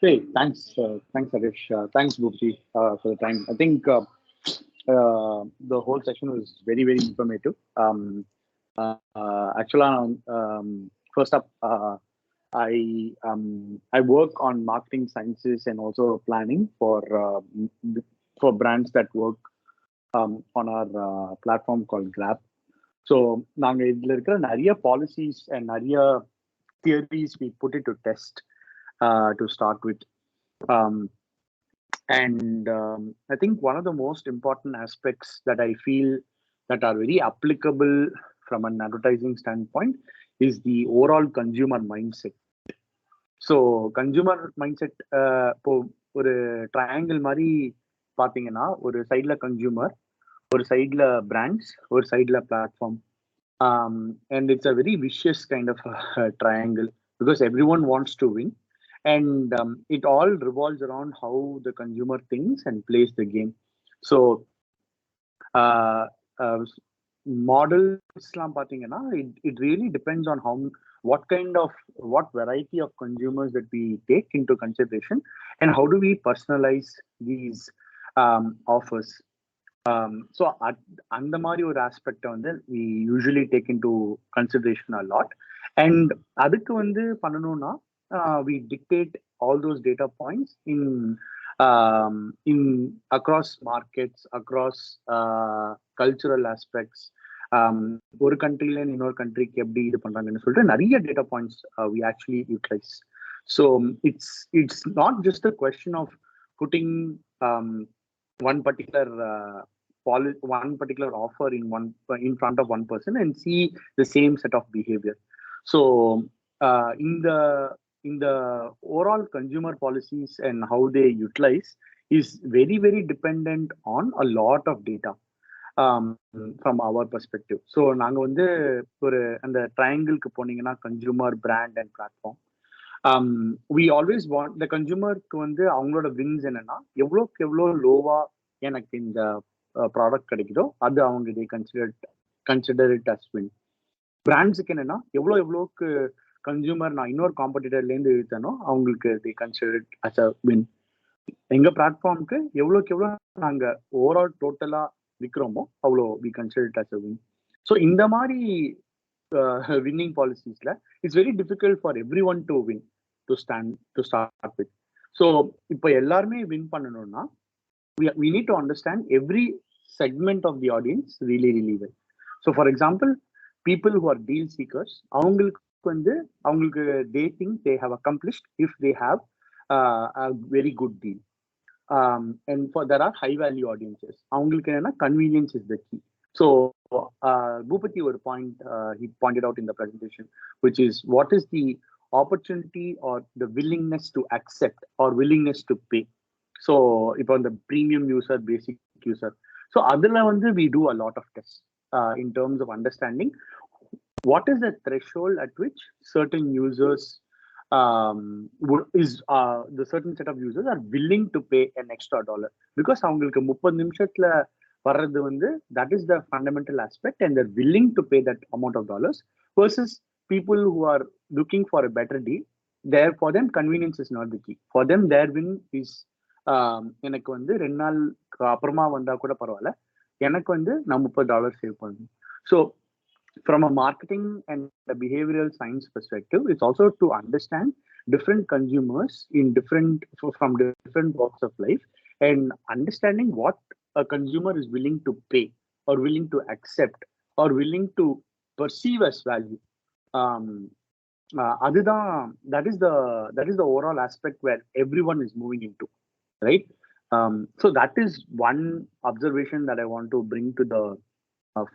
Hey, thanks, Harish. Thanks, Bhupti, for the time. I think the whole session was very, very informative. Actually, first up, I work on marketing sciences and also planning for brands that work on our platform called Grab. So நாங்கள் இதில் இருக்கிற நிறைய policies and நிறைய theories we put it to test to start with. And I think one of the most important aspects that I feel that are very applicable from an advertising standpoint is the overall consumer mindset. So consumer mindset, இப்போ ஒரு triangle மாதிரி பார்த்தீங்கன்னா ஒரு சைடில் consumer, ஒரு சைடில் brands, ஒரு சைடில் platform. And it's a very vicious kind of triangle because everyone wants to win. And it all revolves around how the consumer thinks and plays the game. So models it really depends on what variety of consumers that we take into consideration and how do we personalize these offers. So அந்த மாதிரி ஒரு ஆஸ்பெக்டை வந்து we usually take into consideration a lot. And அதுக்கு வந்து பண்ணணும்னா we dictate all those data points in across markets, across cultural aspects. ஒரு கண்ட்ரில இன்னொரு கண்ட்ரிக்கு எப்படி இது பண்றாங்கன்னு சொல்லிட்டு நிறைய data points we actually utilize. So it's not just a question of putting one particular offer in front of one person and see the same set of behavior. So in the overall consumer policies and how they utilize is very, very dependent on a lot of data from our perspective. So நாங்க வந்து ஒரு அந்த ட்ரையாங்கிள்க்கு போனீங்கன்னா consumer, brand and platform, we always want the கன்சூமருக்கு வந்து அவங்களோட wins என்னன்னா எவ்வளோக்கு எவ்வளோ லோவா எனக்கு இந்த ப்ராடக்ட் கிடைக்குதோ அது அவங்க they consider it as win. பிராண்ட்ஸுக்கு என்னன்னா எவ்வளோக்கு கன்சூமர் நான் இன்னொரு காம்படிட்டர்லேருந்து இழுத்தனோ அவங்களுக்கு they consider it as a win. எங்க பிளாட்ஃபார்முக்கு எவ்வளோக்கு எவ்வளோ நாங்கள் ஓவரால் டோட்டலாக விற்கிறோமோ அவ்வளோ we consider it as a win. So இந்த மாதிரி வின்னிங் பாலிசிஸில் it's very difficult for every one to win to start with. So இப்போ எல்லாருமே வின் பண்ணணும்னா we need to understand every segment of the audience really, really well. So for example, people who are deal seekers, அவங்களுக்கு they think they have accomplished if they have a very good deal. And there are high value audiences, அவங்களுக்கு என்னன்னா convenience is the key. So Bhupati ஒரு point he pointed out in the presentation, which is what is the opportunity or the willingness to accept or willingness to pay. So இப்போ the premium user, basic user, so அதுல வந்து we do a lot of tests in terms of understanding what is the threshold at which certain users the certain set of users are willing to pay an extra dollar because அவங்களுக்கு 30 நிமிஷத்துல வர்றது வந்து that is the fundamental aspect and they're willing to pay that amount of dollars versus people who are looking for a better deal. There for them convenience is not the key. For them their win is எனக்கு வந்து 2 நாள் அப்புறமா வந்தா கூட பரவாயில்ல, எனக்கு வந்து நான் $30 சேவ் பண்ணணும். So from a marketing and a behavioral science perspective, it's also to understand different consumers from different walks of life and understanding what a consumer is willing to pay or willing to accept or willing to perceive as value. That is the overall aspect where everyone is moving into, right? So that is one observation that I want to bring to the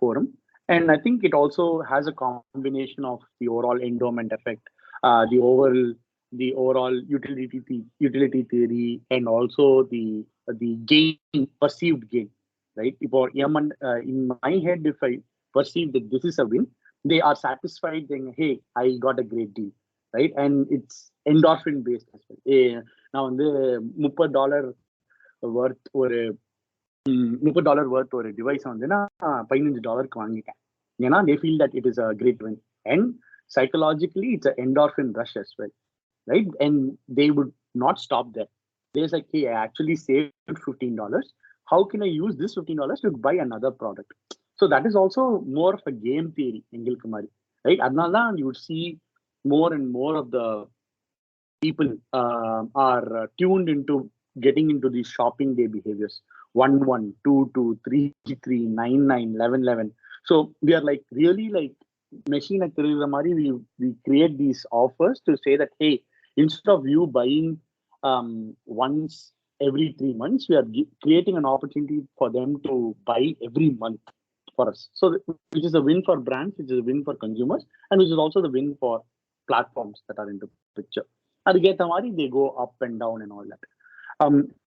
forum. And I think it also has a combination of the overall endowment effect, the overall utility theory, and also the gain, perceived gain, right? In my head, if I perceive that this is a win, they are satisfied saying, hey, I got a great deal, right? And it's endorphin based as well. நான் வந்து $30 worth ஒரு device வந்து நான் $15 வாங்கிட்டேன் ஏன்னா they feel that it is a great win and psychologically it's an endorphin rush as well, right? And they would not stop there. They're like, hey, I actually saved $15. How can I use this $15 to buy another product? So that is also more of a game theory, right? Adnala, you would see more and more of the people are tuned into getting into these shopping day behaviors. 1 1 2 2 3 3 9 9 11 11. So we are like really like machine at we create these offers to say that, hey, instead of you buying once every 3 months, we are creating an opportunity for them to buy every month for us. So which is a win for brands, which is a win for consumers, and which is also the win for platforms that are into picture. They go up and down and all that.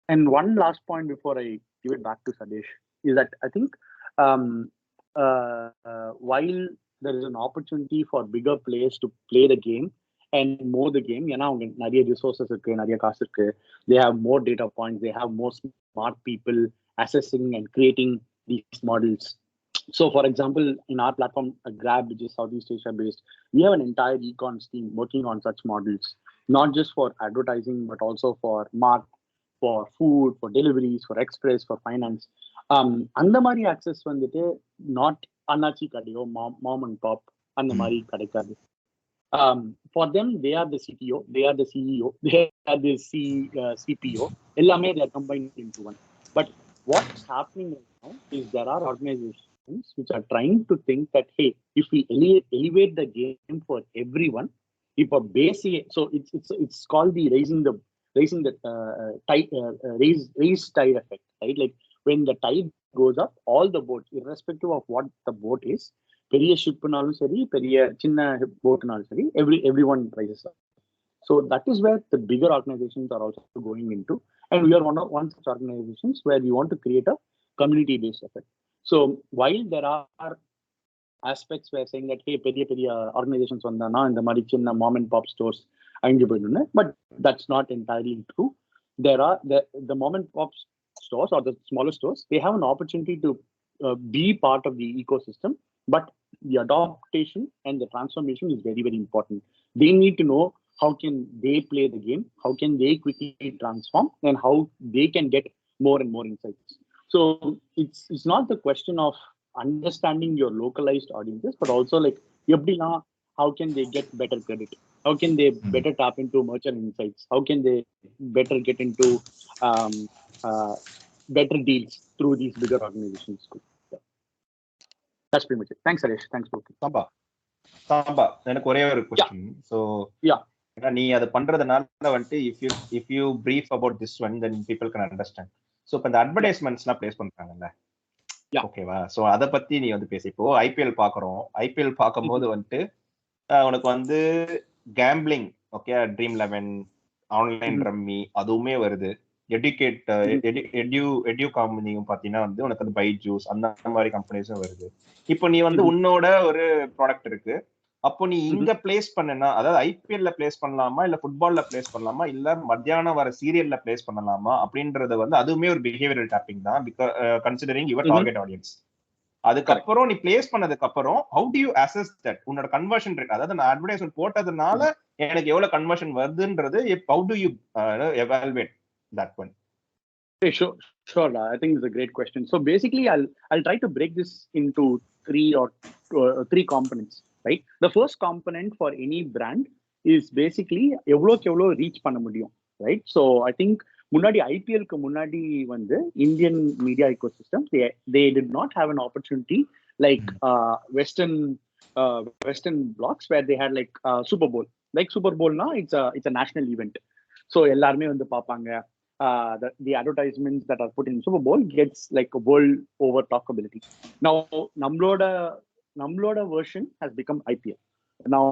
And one last point before I give it back to Sadesh is that I think while there is an opportunity for bigger players to play the game and more the game, resources, they have more data points, they have more smart people assessing and creating these models. So, for example, in our platform, Grab, which is Southeast Asia based, we have an entire econs team working on such models, not just for advertising, but also for for food, for deliveries, for express, for finance. அந்த மாதிரி access வந்துட்டு not அண்ணாச்சி கடையோ mom and pop அந்த மாதிரி கிடைக்காது. For them, they are the CTO, they are the CEO, they are the CPO. எல்லாமே they are combined into one. But what's happening right now is there are organizations which are trying to think that, hey, if we elevate the game for everyone, if a basic, so it's called the raising the tide, raise tide effect, right? Like when the tide goes up, all the boats, irrespective of what the boat is, பெரிய ஷிப்னாலும் சரி, பெரிய சின்ன போட்னாலும் சரி, everyone rises up. So that is where the bigger organizations are also going into, and we are one such organizations where we want to create a community-based effect. So while there are aspects where saying that, hey, பெரிய organizations வந்தானா இந்த மாதிரி சின்ன mom and pop stores அழிஞ்சு போயிடுன்னு, but that's not entirely true. There are the mom and pop stores or the smaller stores, they have an opportunity to be part of the ecosystem, but the adaptation and the transformation is very, very important. They need to know how can they play the game, how can they quickly transform, and how they can get more and more insights. So it's not the question of understanding your localized audiences, but also like how can they get better credit, how can they better tap into merchant insights, how can they better get into better deals through these bigger organizations. That's pretty much it. Thanks, Harish. Thanks, Pooki. Samba, எனக்கு ஒரே ஒரு question. So நீ அது பண்றதுனால வந்துட்டு if you brief about this one, then people can understand. So இப்ப இந்த அட்வர்டைஸ்மெண்ட்ஸ்லாம் place பண்றாங்கல்ல, ஓகேவா? சோ அத பத்தி நீ வந்து பேசி. இப்போ ஐபிஎல் பாக்குறோம், ஐபிஎல் பார்க்கும்போது வந்துட்டு உனக்கு வந்து gambling, okay, dream 11, online rummy, அதுவுமே வருது. எடியூ கம்பெனியும் பாத்தீங்கன்னா வந்து உனக்கு வந்து பைஜூஸ் அந்த மாதிரி கம்பெனிஸும் வருது. இப்போ நீ வந்து உன்னோட ஒரு ப்ராடக்ட் இருக்கு, அப்போ நீ இங்க பிளேஸ் பண்ணனா, அதாவது ஐபிஎல்ல பிளேஸ் பண்ணலாமா, இல்ல ஃபுட்பால்ல பிளேஸ் பண்ணலாமா, இல்ல மத்தியானம் வர சீரியல்ல பிளேஸ் பண்ணலாமா அப்படின்றது வந்து அதுவுமே ஒரு பிஹேவியரல் டாப்பிங் தான், கன்சிடரிங் யுவர் டார்கெட் ஆடியன்ஸ். அதுக்கப்புறம் நீ பிளேஸ் பண்ணதுக்கு அப்புறம் how do you assess that உன்னோட கன்வர்ஷன் ரேட், அதாவது நான் அட்வர்டைஸ்மெண்ட் போட்டதுனால எனக்கு எவ்வளவு கன்வர்ஷன் வருதுன்றது, how do you evaluate that one? Sure. I think it's a great question. So basically, I'll try to break this into three components, right? The first component for any brand is basically எவ்வளோ reach பண்ண முடியும், right? So I think முன்னாடி ஐபிஎல்க்கு முன்னாடி வந்து Indian media ecosystem, they did not have an opportunity like Western blocks where they had like Super Bowl. Like Super Bowl now, it's a national event. So எல்லாருமே வந்து பார்ப்பாங்க. The advertisements that are put in Super Bowl gets like a world over talkability. Now, Namloda version has become IPL. Now,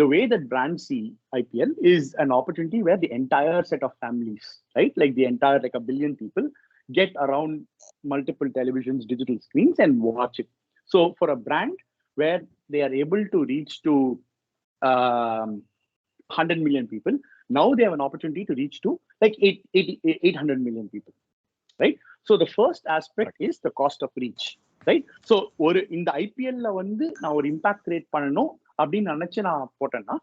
the way that brands see IPL is an opportunity where the entire set of families, right, like the entire like 1 billion people, get around multiple televisions, digital screens, and watch it. So, for a brand where they are able to reach to 100 million people, now they have an opportunity to reach to like 800 million people, right? So the first aspect is the cost of reach, right? So in the IPL la வந்து நான் ஒரு impact create பண்ணணும் அப்படின்னு நினைச்சு நான் போட்டேன்னா,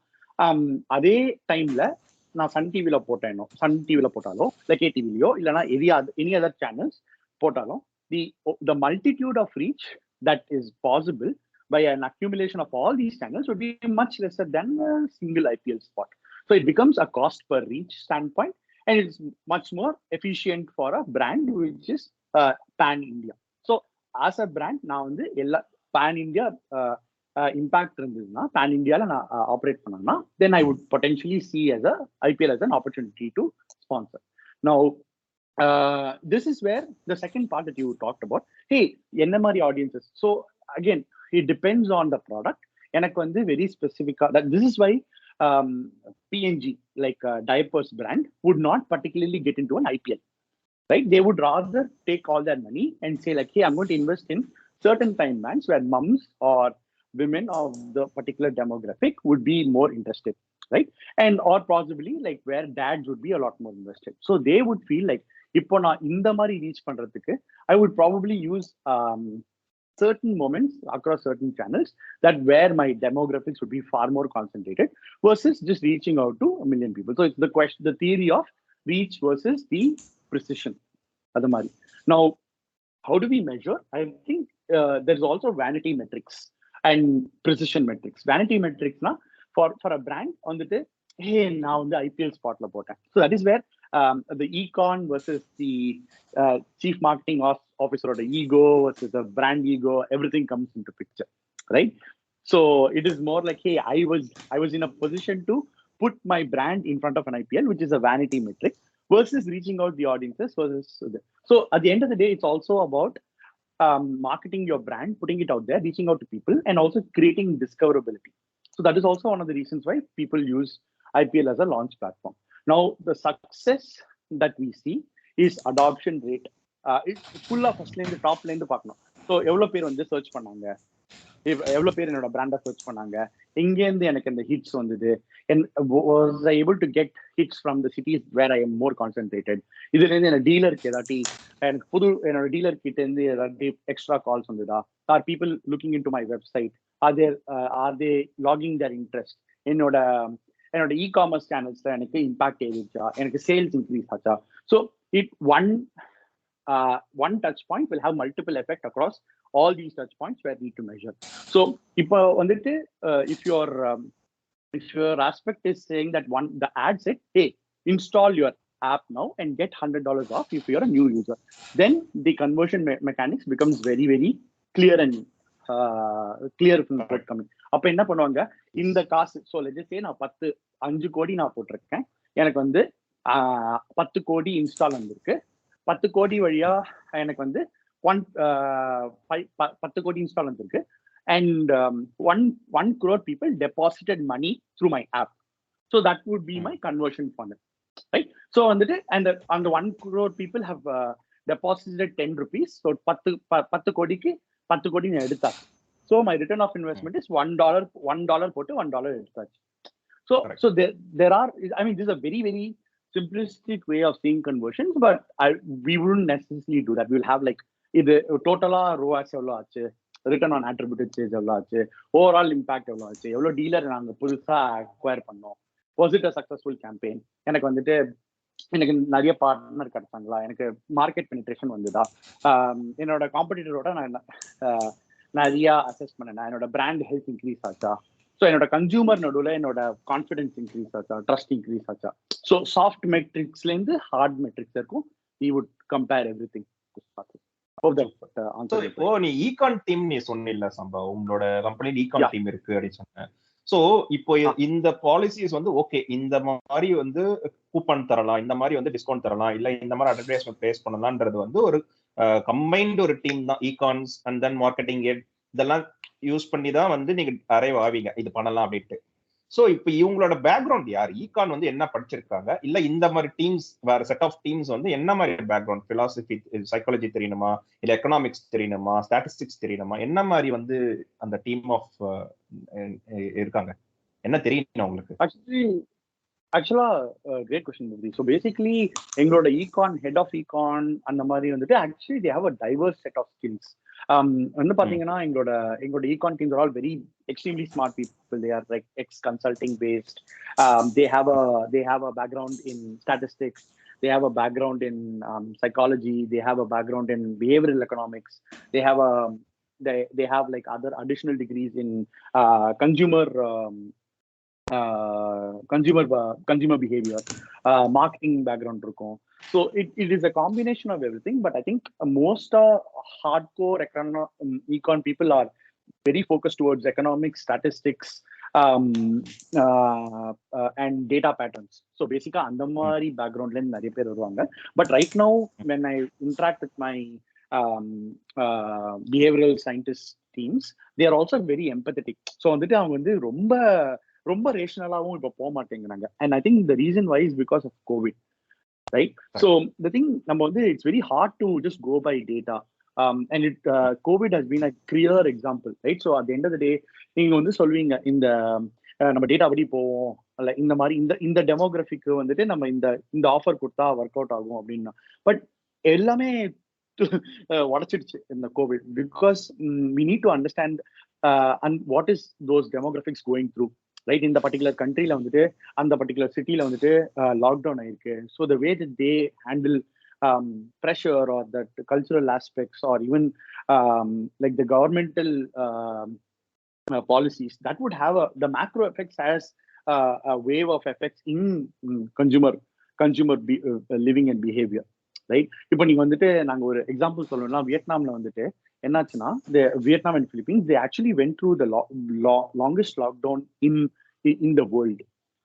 அதே டைம்ல நான் சன் டிவில போட்டேனோ, சன் டிவில போட்டாலோ இல்லை கேடிவிலையோ இல்லைனா எனி அதர் சேனல்ஸ் போட்டாலும் the multitude of reach that is possible by an accumulation of all these channels would be much lesser than a single IPL spot. So it becomes a cost per reach standpoint, and it's much more efficient for a brand which is pan India. So as a brand, now வந்து எல்லா pan India impact இருந்ததுன்னா, pan Indiaல நான் operate பண்ணேன்னா, then I would potentially see as a IPL as an opportunity to sponsor. Now this is where the second part that you talked about, hey, என்ன மாதிரி audiences. So again, it depends on the product. எனக்கு வந்து very specific, this is why PNG, like diapers brand, would not particularly get into an IPL, right? They would rather take all their money and say like, hey, I'm going to invest in certain time bands where mums or women of the particular demographic would be more interested, right? And or possibly like where dads would be a lot more invested. So they would feel like, இப்போ நான் இந்த மாதிரி reach பண்றதுக்கு I would probably use certain moments across certain channels that where my demographics would be far more concentrated versus just reaching out to a million people. So it's the theory of reach versus the precision. Now, how do we measure? I think there's also vanity metrics and precision metrics. Vanity metrics na for a brand on the hey, now the IPL spot la poten. So that is where the econ versus the chief marketing officer or the ego versus the brand ego, everything comes into picture, right? So it is more like, hey, I was in a position to put my brand in front of an IPL, which is a vanity metric, versus reaching out the audiences versus so at the end of the day, it's also about marketing your brand, putting it out there, reaching out to people, and also creating discoverability. So that is also one of the reasons why people use IPL as a launch platform. Now, the success that we see is adoption rate. It's full of first line, top line பார்க்கணும். So எவ்வளோ பேர் வந்து search பண்ணாங்க, எவ்வளோ பேர் என்னோட பிராண்டை search பண்ணாங்க, எங்கேருந்து எனக்கு இந்த ஹிட்ஸ் வந்தது, and was I able to get hits from the cities where I am more concentrated. இதுலேருந்து என்னோட டீலருக்கு ஏதாட்டி எனக்கு என்னோட டீலர் கிட்ட இருந்து ஏதாட்டி எக்ஸ்ட்ரா கால்ஸ் வந்ததா, or people looking into my website, or they logging their interest, என்னோட இ-காமர்ஸ் சேனல்ஸ்ல எனக்கு இம்பாக்ட் ஏறிச்சா, எனக்கு சேல்ஸ் இன்க்ரீஸ் ஆச்சா. So one touch point will have multiple effect across all these touch points where we need to measure. So இப்போ வந்துட்டு if your aspect is saying that the ad said, hey, install your app now and get $100 off if you're a new user, then the conversion mechanics becomes very very clear and clear from the forthcoming. அப்ப என்ன பண்ணுவாங்க, இந்த காசு, so let's say நான் 5 கோடி நான் போட்டிருக்கேன், எனக்கு வந்து 10 கோடி இன்ஸ்டால் வந்திருக்கு, 10 கோடி வழியா எனக்கு வந்து 10 கோடி இன்ஸ்டால் வந்திருக்கு, and 1 crore people deposited money through my app. So that would be my conversion funnel, right? So and the 1 crore people have deposited 10 rupees. So 10 கோடிக்கு 10 கோடி நான் எடுத்தாச்சு. So my return of investment is $1 போட்டு $1 எடுத்தாச்சு. So there are, I mean, this is a very very simplistic way of seeing conversions, but we wouldn't necessarily do that. We will have like இது டோட்டலா ROAS எவ்வளோ ஆச்சு, return on attributed sales எவ்வளோ ஆச்சு, overall impact எவ்வளோ ஆச்சு, எவ்வளோ dealer நாங்கள் புதுசாக அக்வயர் பண்ணோம், was it a successful campaign, எனக்கு நிறைய பார்ட்னர் கிடைச்சாங்களா, எனக்கு மார்க்கெட் பெனிட்ரேஷன் வந்துதா, என்னோட காம்படிட்டரோட நான் நிறைய அசஸ் பண்ணேன், என்னோட பிராண்ட் ஹெல்த் இன்க்ரீஸ் ஆச்சா, ஸோ என்னோட கன்சியூமர் நடுவில் என்னோட கான்ஃபிடன்ஸ் இன்க்ரீஸ் ஆச்சா, ட்ரஸ்ட் இன்க்ரீஸ் ஆச்சா. ஸோ சாஃப்ட் மெட்ரிக்ஸ்லேருந்து ஹார்ட் மெட்ரிக்ஸ் இருக்கும். We would compare everything. இப்போ நீ ஈகான் டீம் நீ சொன்னில்ல சம்பா, உங்களோட கம்பெனில ஈகான் டீம் இருக்கு அப்படின்னு சொன்னேன். சோ இப்போ இந்த பாலிசிஸ் வந்து ஓகே, இந்த மாதிரி வந்து கூப்பன் தரலாம், இந்த மாதிரி வந்து டிஸ்கவுண்ட் தரலாம், இல்ல இந்த மாதிரி அட்வர்டைஸ்மெண்ட் பிளேஸ் பண்ணலாம்ன்றது வந்து ஒரு கம்பைன்ட் ஒரு டீம் தான். ஈகான்ஸ் அண்ட் தென் மார்க்கெட்டிங் இதெல்லாம் யூஸ் பண்ணி தான் வந்து நீங்க அரைவ் ஆவீங்க இது பண்ணலாம் அப்படின்ட்டு. சோ இப்போ இவங்களோட பேக்ரவுண்ட் யார், ஈகான் வந்து என்ன படிச்சிருக்காங்க, இல்ல இந்த மாதிரி டீம்ஸ் வேற செட் ஆஃப் டீம்ஸ் வந்து என்ன மாதிரி பேக்ரவுண்ட், பிலாசபி, சைக்காலஜி தெரியணுமா, இல்ல எக்கனாமிக்ஸ் தெரியணுமா, ஸ்டாட்டிஸ்டிக்ஸ் தெரியணுமா, என்ன மாதிரி வந்து அந்த டீம் ஆஃப் இருக்காங்க, என்ன தெரியும் உங்களுக்கு? ஆக்சுவலா கிரேட் கொஸ்டின் முதி. ஸோ பேசிக்கலி எங்களோட ஈகான், ஹெட் ஆஃப் ஈகான் அந்த மாதிரி வந்துட்டு actually they have a diverse set of skills. வந்து பாத்தீங்கன்னா எங்களோட econ teams are all very extremely smart people. They are like ex-consulting based. They have a background in statistics. They have a background in psychology. They have a background in behavioral economics. They have they have like other additional degrees in consumer consumer behavior, marketing background இருக்கும். So it is a combination of everything, but I think most hardcore econ people are very focused towards economics, statistics, and data patterns. So basically அந்த மாதிரி பேக்ரவுண்ட்ல இருந்து நிறைய பேர் வருவாங்க. But right now when I interact with my behavioral scientist teams, they are also very empathetic. So வந்துட்டு அவங்க வந்து ரொம்ப ரேஷனலாவும் இப்ப போக மாட்டேங்கிறாங்க. And I think the reason why is because of COVID, right? So the thing நம்ம வந்து it's very hard to just go by data. And COVID has been a clear example, right? So at the end of the day நீங்க வந்து சொல்வீங்க இந்த நம்ம data படி போவோம், இல்ல இந்த மாதிரி இந்த டெமோகிராஃபிக்கு வந்துட்டு நம்ம இந்த ஆஃபர் கொடுத்தா ஒர்க் அவுட் ஆகும் அப்படின்னா, பட் எல்லாமே உடைச்சிடுச்சு இந்த Covid. Because we need to understand and what is those demographics going through, right? இந்த பர்டிகுலர் கண்ட்ரில வந்துட்டு அந்த பர்டிகுலர் சிட்டில வந்துட்டு லாக்டவுன் ஆயிருக்கு. So the way that they handle pressure or that cultural aspects or even like the governmental policies that would have the macro effects as a wave of effects in consumer living and behavior, right? இப்போ நீங்க வந்துட்டு நாங்க ஒரு example சொல்லணும்னா வியட்நாம்ல வந்துட்டு என்னாச்சுன்னா Vietnam and Philippines, they actually went through the longest lockdown in the world,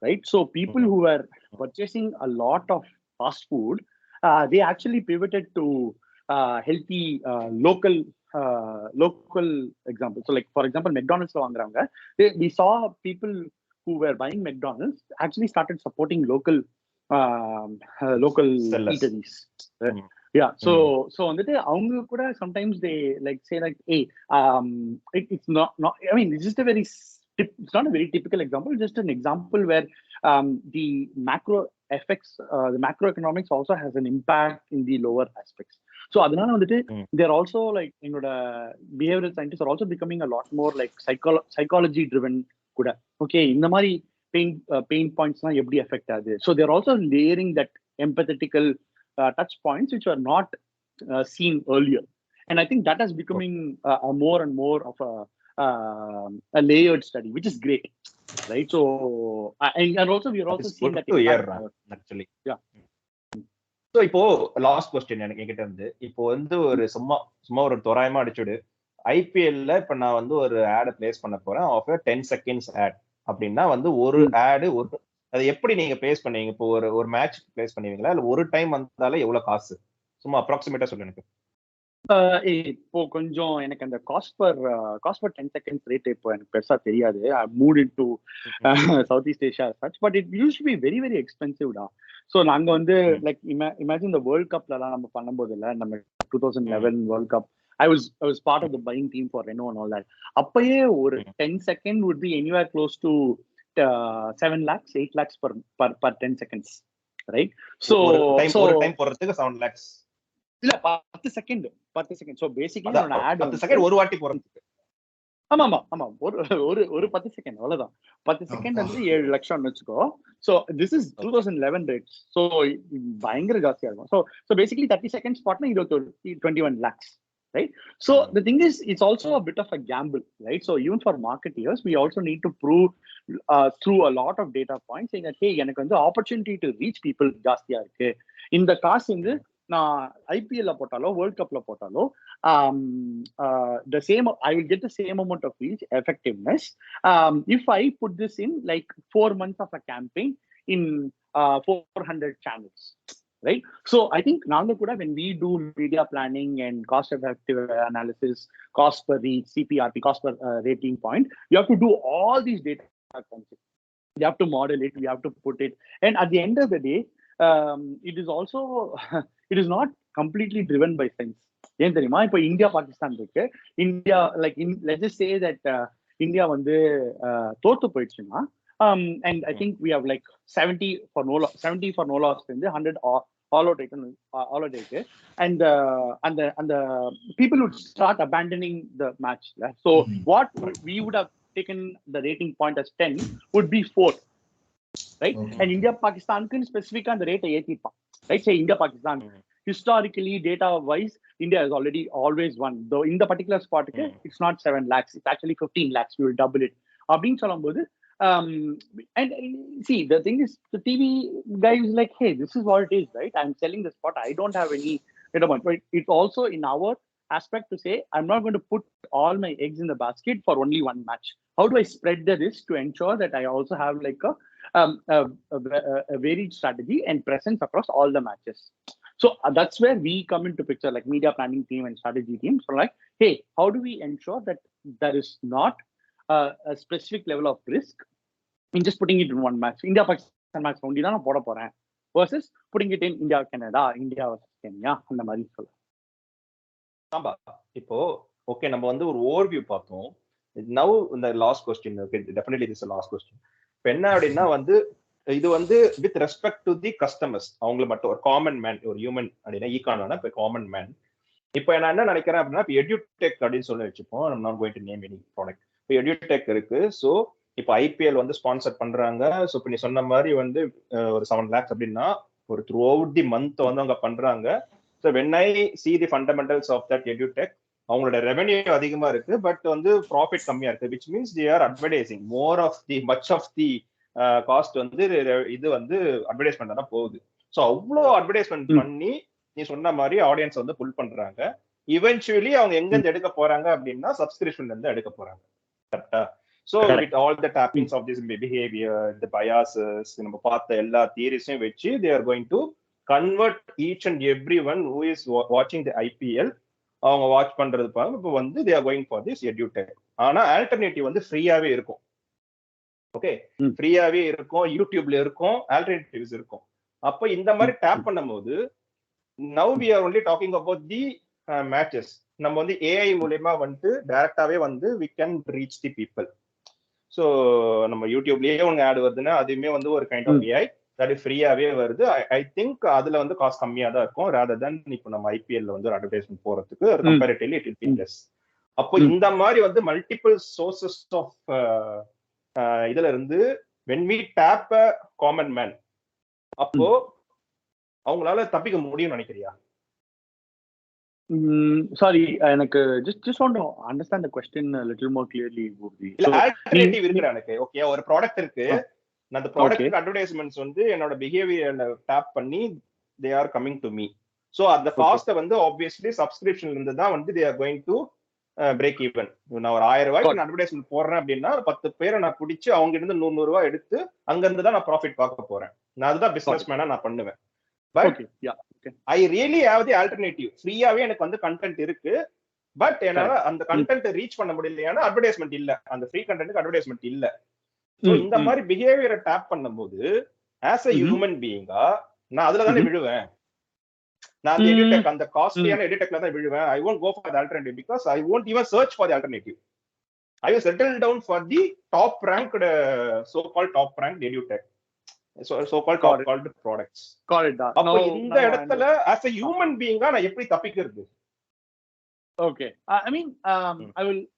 right? So people who were purchasing a lot of fast food, they actually pivoted to healthy local examples. So like for example McDonald's வாங்குறாங்க, we saw people who were buying McDonald's actually started supporting local eateries. Yeah, so வந்துட்டு அவங்க கூட sometimes they like say like hey, it's not I mean it's just a very it's not a very typical example, just an example where the macro effects, the macroeconomics also has an impact in the lower aspects. So adana vandute they're also like engoda behavioral scientists are also becoming a lot more like psychology driven kuda. Okay, indha mari pain points na eppadi affect adu. So they're also layering that empathetical touch points which were not seen earlier, and I think that has becoming a more and more of a layered study, which is great, right? So and also we are also seeing that actually. Yeah. So இப்போ last question எனக்கு என்கிட்ட இருந்து இப்போ வந்து ஒரு சும்மா ஒரு தோராயமா அடிச்சுடு ஐபிஎல்ல இப்ப நான் வந்து ஒரு ஆட் பிளேஸ் பண்ண போறேன் ஆஃப் 10 செகண்ட்ஸ் ஆட் அப்படின்னா வந்து ஒரு ஆடு ஒரு அது எப்படி நீங்க பிளேஸ் பண்ணுவீங்க? இப்போ ஒரு மேட்ச் பிளேஸ் பண்ணுவீங்களா இல்ல ஒரு டைம் வந்தாலே எவ்வளவு காசு? சும்மா அப்ராக்சிமேட்டா சொல்லு எனக்கு. இப்போ கொஞ்சம் எனக்கு அந்த காஸ்ட் பர் 10 செகண்ட்ஸ் ரேட் இப்போ எனக்கு பெருசா தெரியாது. I move into South East Asia such, but it used to be very very expensive டா. ஸோ நாங்க வந்து லைக் இமேஜின் இந்த வேர்ல்ட் கப்ல எல்லாம் நம்ம பண்ணும்போது இல்ல, நம்ம 2011 world cup I was part of the buying team for Renault and all that. அப்பயே ஒரு 10 second would be anywhere close to 7 lakhs 8 lakhs per 10 seconds, right? So ஒரு டைம் போறதுக்கு 7 lakhs இல்ல 10 செகண்ட். சோ பேசிக்கலி நான் add 10 second ஒரு வாட்டி போறதுக்கு. ஆமா ஒரு 10 செகண்ட் அவ்வளவுதான். 10 செகண்ட் வந்து 7 லட்சம் வச்சுக்கோ. So this is 2011 rates. So பயங்கர ஜாஸ்தியா இருக்கும். So basically 30 seconds Patna 21 lakhs, right? So the thing is, it's also a bit of a gamble, right? So even for marketeers, we also need to prove through a lot of data points saying that hey, எனக்கு வந்து opportunity to reach people ஜாஸ்தியா இருக்கு. இந்த காசு வந்து நான் ஐபிஎல்ல போட்டாலோ world கப்ல போட்டாலோ the same, I will get the same amount of reach effectiveness if I put this in like 4 months of a campaign in 400 channels, right? So I think naanga kuda when we do media planning and cost effective analysis, cost per reach, CPRP, cost per rating point, you have to do all these data points. You have to model it, you have to put it, and at the end of the day it is also it is not completely driven by science. ஏன் தெரியுமா? இப்போ India Pakistan இருக்கு. India like let's just say that India வந்து தோத்து போயிடுச்சுன்னா And I think we have like 70 for no loss, 70 for no loss, 100 all out taken, and the people would start abandoning the match. So what we would have taken the rating point as 10 would be 4, right? And India Pakistan can specific on the rate 80, right? Say India Pakistan historically data wise India has already always won, though in the particular spot it's not 7 lakhs, it's actually 15 lakhs. We will double it அப்படின்னு சொல்லும்போது. And see, the thing is, the TV guy is like, hey, this is what it is, right? I'm selling the spot, I don't have any, but it's also in our aspect to say, I'm not going to put all my eggs in the basket for only one match. How do I spread the risk to ensure that I also have like a varied strategy and presence across all the matches? So that's where we come into picture, like media planning team and strategy team. So like, hey, how do we ensure that there is not a specific level of risk in just putting it in one match? India Pakistan match only தான் நான் போட போறேன் versus putting it in India Canada, India versus Kenya, அந்த மாதிரி சொல்ல. ஆமா, இப்போ okay, நம்ம வந்து ஒரு ஓவர்வியூ பார்த்தோம். நவ் இந்த last question, okay, definitely this last question. இப்போ என்ன அப்படின்னா வந்து இது வந்து with respect to the customers, அவங்களை மட்டும் ஒரு காமன் மேன், ஒரு ஹியூமன் அப்படின்னா ஈகானா இப்போ காமன் மேன். இப்போ நான் என்ன நினைக்கிறேன் அப்படின்னா, இப்போ எட்யூடெக் அப்படின்னு சொல்லி வச்சுப்போம், நம்ம not going to name any product. இப்போ எட்யூடெக் இருக்கு. ஸோ இப்போ ஐபிஎல் வந்து ஸ்பான்சர் பண்றாங்க. ஸோ இப்போ நீ சொன்ன மாதிரி வந்து ஒரு 7 lakhs அப்படின்னா ஒரு த்ரூ அவுட் தி மந்த் வந்து அவங்க பண்றாங்க. So when I see the fundamentals of that edtech, அவங்களோட ரெவென்யூ அதிகமா இருக்கு, பட் வந்து ப்ராஃபிட் கம்மியா இருக்கு, which means they are advertising more of the much of the cost வந்து இது வந்து அட்வர்டைஸ்மெண்ட் தான் போகுது. ஸோ அவ்வளோ அட்வர்டைஸ்மெண்ட் பண்ணி நீ சொன்ன மாதிரி ஆடியன்ஸ் வந்து புல் பண்றாங்க. இவென்ச்சுவலி அவங்க எங்க இருந்து எடுக்க போறாங்க அப்படின்னா சப்ஸ்கிரிப்ஷன்ல இருந்து எடுக்க போறாங்க. கரெக்டா? So with all the toppings of this behaviour, the biases, நம்ம பார்த்த எல்லா தியரிஸையும் வச்சு they are going to convert each and every one who is வாட்சிங் தி ஐபிஎல், அவங்க வாட்ச் பண்றது இப்போ வந்து they are going for this edtech. ஆனா ஆல்டர்னேட்டிவ் வந்து ஃப்ரீயாவே இருக்கும். ஓகே, ஃப்ரீயாவே இருக்கும், யூடியூப்ல இருக்கும், ஆல்டர்னேட்டிவ்ஸ் இருக்கும். அப்போ இந்த மாதிரி டேப் பண்ணும்போது now we are only talking about the matches. நம்ம வந்து ஏஐ மூலமா வந்து டைரக்டாவே வந்து we can reach the people. So நம்ம யூடியூப்லயே உங்க ஆட் வருதுன்னா அதுவுமே வந்து ஒரு கைண்ட் ஆஃப் ஏஐ தட் ஃப்ரீயாவே வருது. ஐ திங்க் அதுல வந்து காஸ்ட் கம்மியா தான் இருக்கும் ரேதர் தென் இப்போ நம்ம ஐபிஎல்ல வந்து ஒரு அட்வர்டைஸ்மெண்ட் போறதுக்கு comparatively it will be less. அப்போ இந்த மாதிரி வந்து மல்டிபிள் சோர்சஸ் ஆஃப் இதுல இருந்து when we tap a common man, அப்போ அவங்களால தப்பிக்க முடியும்னு நினைக்கிறியா? Sorry, எனக்கு just want to understand the question a little more clearly. இல்ல ஆல்டர்னேட்டிவ் இருக்குடா எனக்கு. ஓகே, ஒரு ப்ராடக்ட் இருக்கு, நான் அந்த ப்ராடக்ட்க்கு அட்வர்டைஸ்மெண்ட்ஸ் வந்து என்னோட பிஹேவியர்ல டேப் பண்ணி they are coming to me. So அந்த காஸ்ட் வந்து obviously சப்ஸ்கிரிப்ஷன்ல இருந்து தான் வந்து they are going to break even. நான் ஒரு 1000 ரூபாய்க்கு அட்வர்டைஸ்மெண்ட் போடுறேன் அப்படின்னா 10 பேரை நான் பிடிச்சி அவங்க இருந்து 100 ரூபாய் எடுத்து அங்க இருந்து தான் நான் ப்ராஃபிட் பார்க்க போறேன். நான் அதுதான் பிசினஸ் மேனா நான் பண்ணுவேன். But I really have the alternative. ஃப்ரீயாவே எனக்கு வந்து கண்டென்ட் இருக்கு, பட் என்னால அந்த கண்டென்ட் ரீச் பண்ண முடியலையானா அட்வர்டைஸ்மெண்ட் இல்ல, அந்த ஃப்ரீ கண்டென்ட்க்கு அட்வர்டைஸ்மெண்ட் இல்ல. சோ இந்த மாதிரி பிஹேவியரை டேப் பண்ணும்போது ஆஸ் a ஹியூமன் பீயிங்கா நான் அதுல தானே விழுவேன். நான் அந்த எடிடெக், அந்த காஸ்ட்லியான எடிடெக்ல தான் விழுவேன். I won't go for the alternative because I won't even search for the alternative. I will settle down for the top ranked, so-called top ranked edutech, so-called top called products. Got it. அப்போ இந்த இடத்துல as a human being நான் எப்படி தப்பிக்கிறது? Okay, I mean,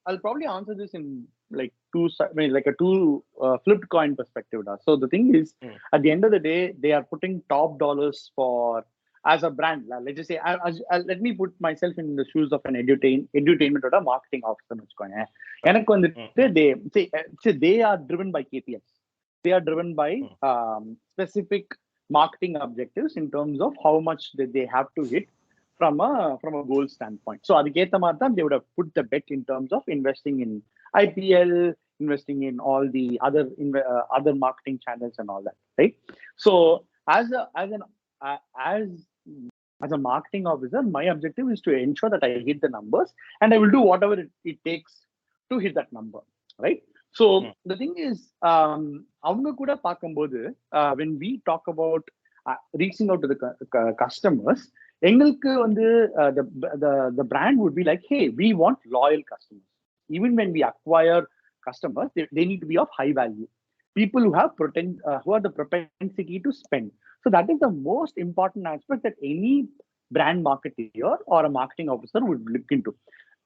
I'll probably answer this in like like a two flipped coin perspective. So the thing is, at the end of the day, they are putting top dollars for as a brand. Let's just say, let me put myself in the shoes of an edutainment or a marketing officer. எனக்கு வந்துட்டு they are driven by KPIs. They are driven by specific marketing objectives in terms of how much they have to hit from a goal standpoint. So aduketha maari than they would have put the bet in terms of investing in IPL, investing in all the other marketing channels and all that, right? So as a marketing officer, my objective is to ensure that I hit the numbers and I will do whatever it takes to hit that number, right? So the thing is, avanga kuda paakumbodhu, when we talk about reaching out to the customers, எங்களுக்கு வந்து the brand would be like, hey, we want loyal customers. Even when we acquire customers, they need to be of high value. people who have who are the propensity to spend. So that is the most important aspect that any brand marketer or a marketing officer would look into.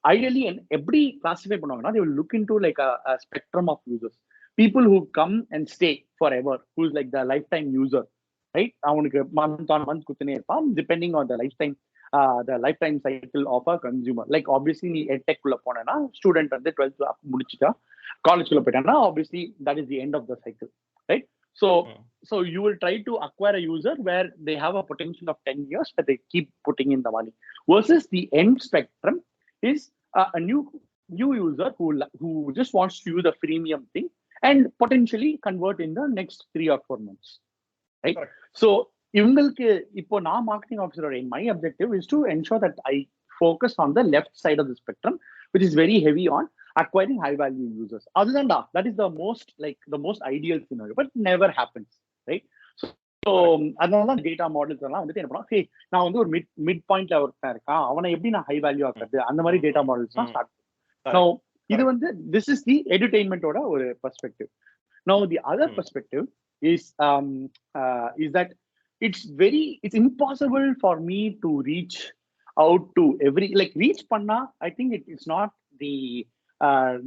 Ideally, and every classify they will look into like a spectrum of users. People who come and stay forever, who's like the lifetime user, right? Month on month depending on the lifetime cycle of a consumer. Like obviously, நீ edtech குள்ள போனேன்னா student வந்து 12th முடிச்சிட்டா college குள்ள போயிட்டானா obviously that is the end of the cycle, right? So you will try to acquire a user where they have a potential of 10 years, but they keep putting in the money. Versus the end spectrum is a new user who just wants to use the freemium thing and potentially convert in the next 3 or 4 months, right? Correct. So இவங்களுக்கு இப்போ நான் marketing ஆஃபீஸரோட my objective is to ensure that I focus on the left side of the spectrum, which is very heavy on acquiring high value users. Other that is the most ideal scenario, but never happens, right? So அதனால தான் data models எல்லாம் வந்துட்டு என்ன பண்ணுவோம், நான் வந்து ஒரு mid பாயிண்ட்ல ஒருத்தன் இருக்கான், அவனை எப்படி நான் ஹை வேல்யூ ஆக்குறது, அந்த மாதிரி டேட்டா மாடல்ஸ் தான் ஸ்டார்ட். Now இது வந்து this is the edutainment-ஓட ஒரு perspective. Now the other perspective is that it's impossible for me to reach out to reach panna. I think it's not the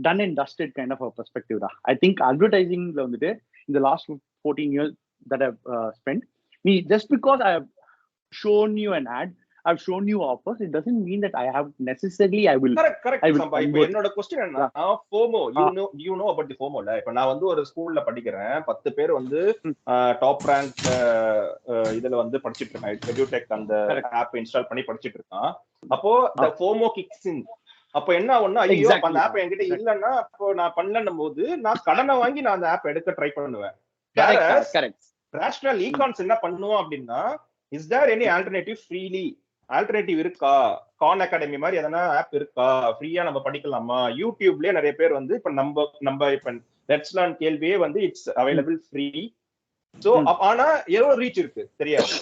done and dusted kind of a perspective. I think advertising in the last 14 years that I've spent, just because I have shown you an ad, I've shown you offers, it doesn't mean that I have necessarily I will correct Samba. இப்போ என்னோட question என்ன, FOMO, you know about the FOMO. இப்போ நான் வந்து ஒரு ஸ்கூல்ல படிக்கிறேன், 10 பேர் வந்து டாப் ரேங்க் இதுல வந்து படிச்சிட்டு இருக்கான், EduTech அந்த ஆப் இன்ஸ்டால் பண்ணி படிச்சிட்டு இருக்கான். அப்போ the FOMO kicks in. அப்போ என்ன ஆகும்னா, ஐயோ அந்த ஆப் என்கிட்ட இல்லன்னா அப்போ நான் பண்ணலன்னும் போது நான் கடனை வாங்கி நான் அந்த ஆப் எடுக்க ட்ரை பண்ணுவேன். ரேஷனல் ஈகான்ஸ் என்ன பண்ணுவோம் அப்படின்னா, is there any alternative freely, alternative இருக்கா, கான் அகாடமி மாதிரி எதனா ஆப் இருக்கா, ஃப்ரீயா நம்ம படிக்கலாமா? யூடியூப்லயே நிறைய பேர் வந்து இப்ப நம்ம இப்ப லெட்ஸ் லேர்ன் கேள்வியே வந்து இட்ஸ் அவைலபிள் ஃப்ரீ. சோ ஆனா எவ்வளவு ரீச் இருக்கு தெரியாது.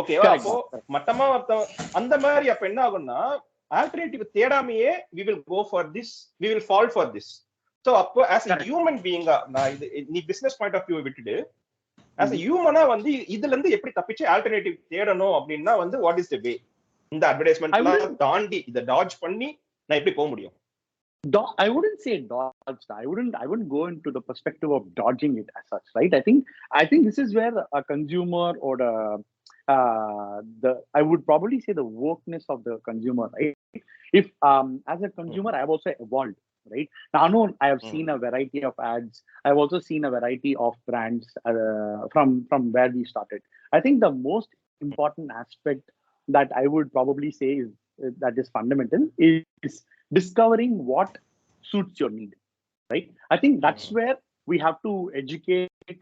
ஓகேவா? அப்போ மட்டமா அந்த மாதிரி அப்ப என்ன ஆகும்னா, alternative தேடாமையே we will go for this, we will fall for this. So அப்போ as a human being, நான் இது நீ பிசினஸ் பாயிண்ட் ஆஃப் வியூ விட்டுட்டு as a human-ஆ வந்து இதுல இருந்து எப்படி தப்பிச்சு ஆல்டர்னேட்டிவ் தேடணும் அப்படின்னா வந்து what is the way? இந்த அட்வர்டைஸ்மென்ட்லாம் தாண்டி இத டாட்ஜ் பண்ணி நான் எப்படி போக முடியும்? I wouldn't say dodge. I wouldn't go into the perspective of dodging it as such, right? I think this is where a consumer or I would probably say the wokeness of the consumer, right? If as a consumer I have also evolved, right? Now I have seen a variety of ads. I've also seen a variety of brands from where we started. I think the most important aspect that I would probably say is that is fundamental is discovering what suits your need, right? I think that's where we have to educate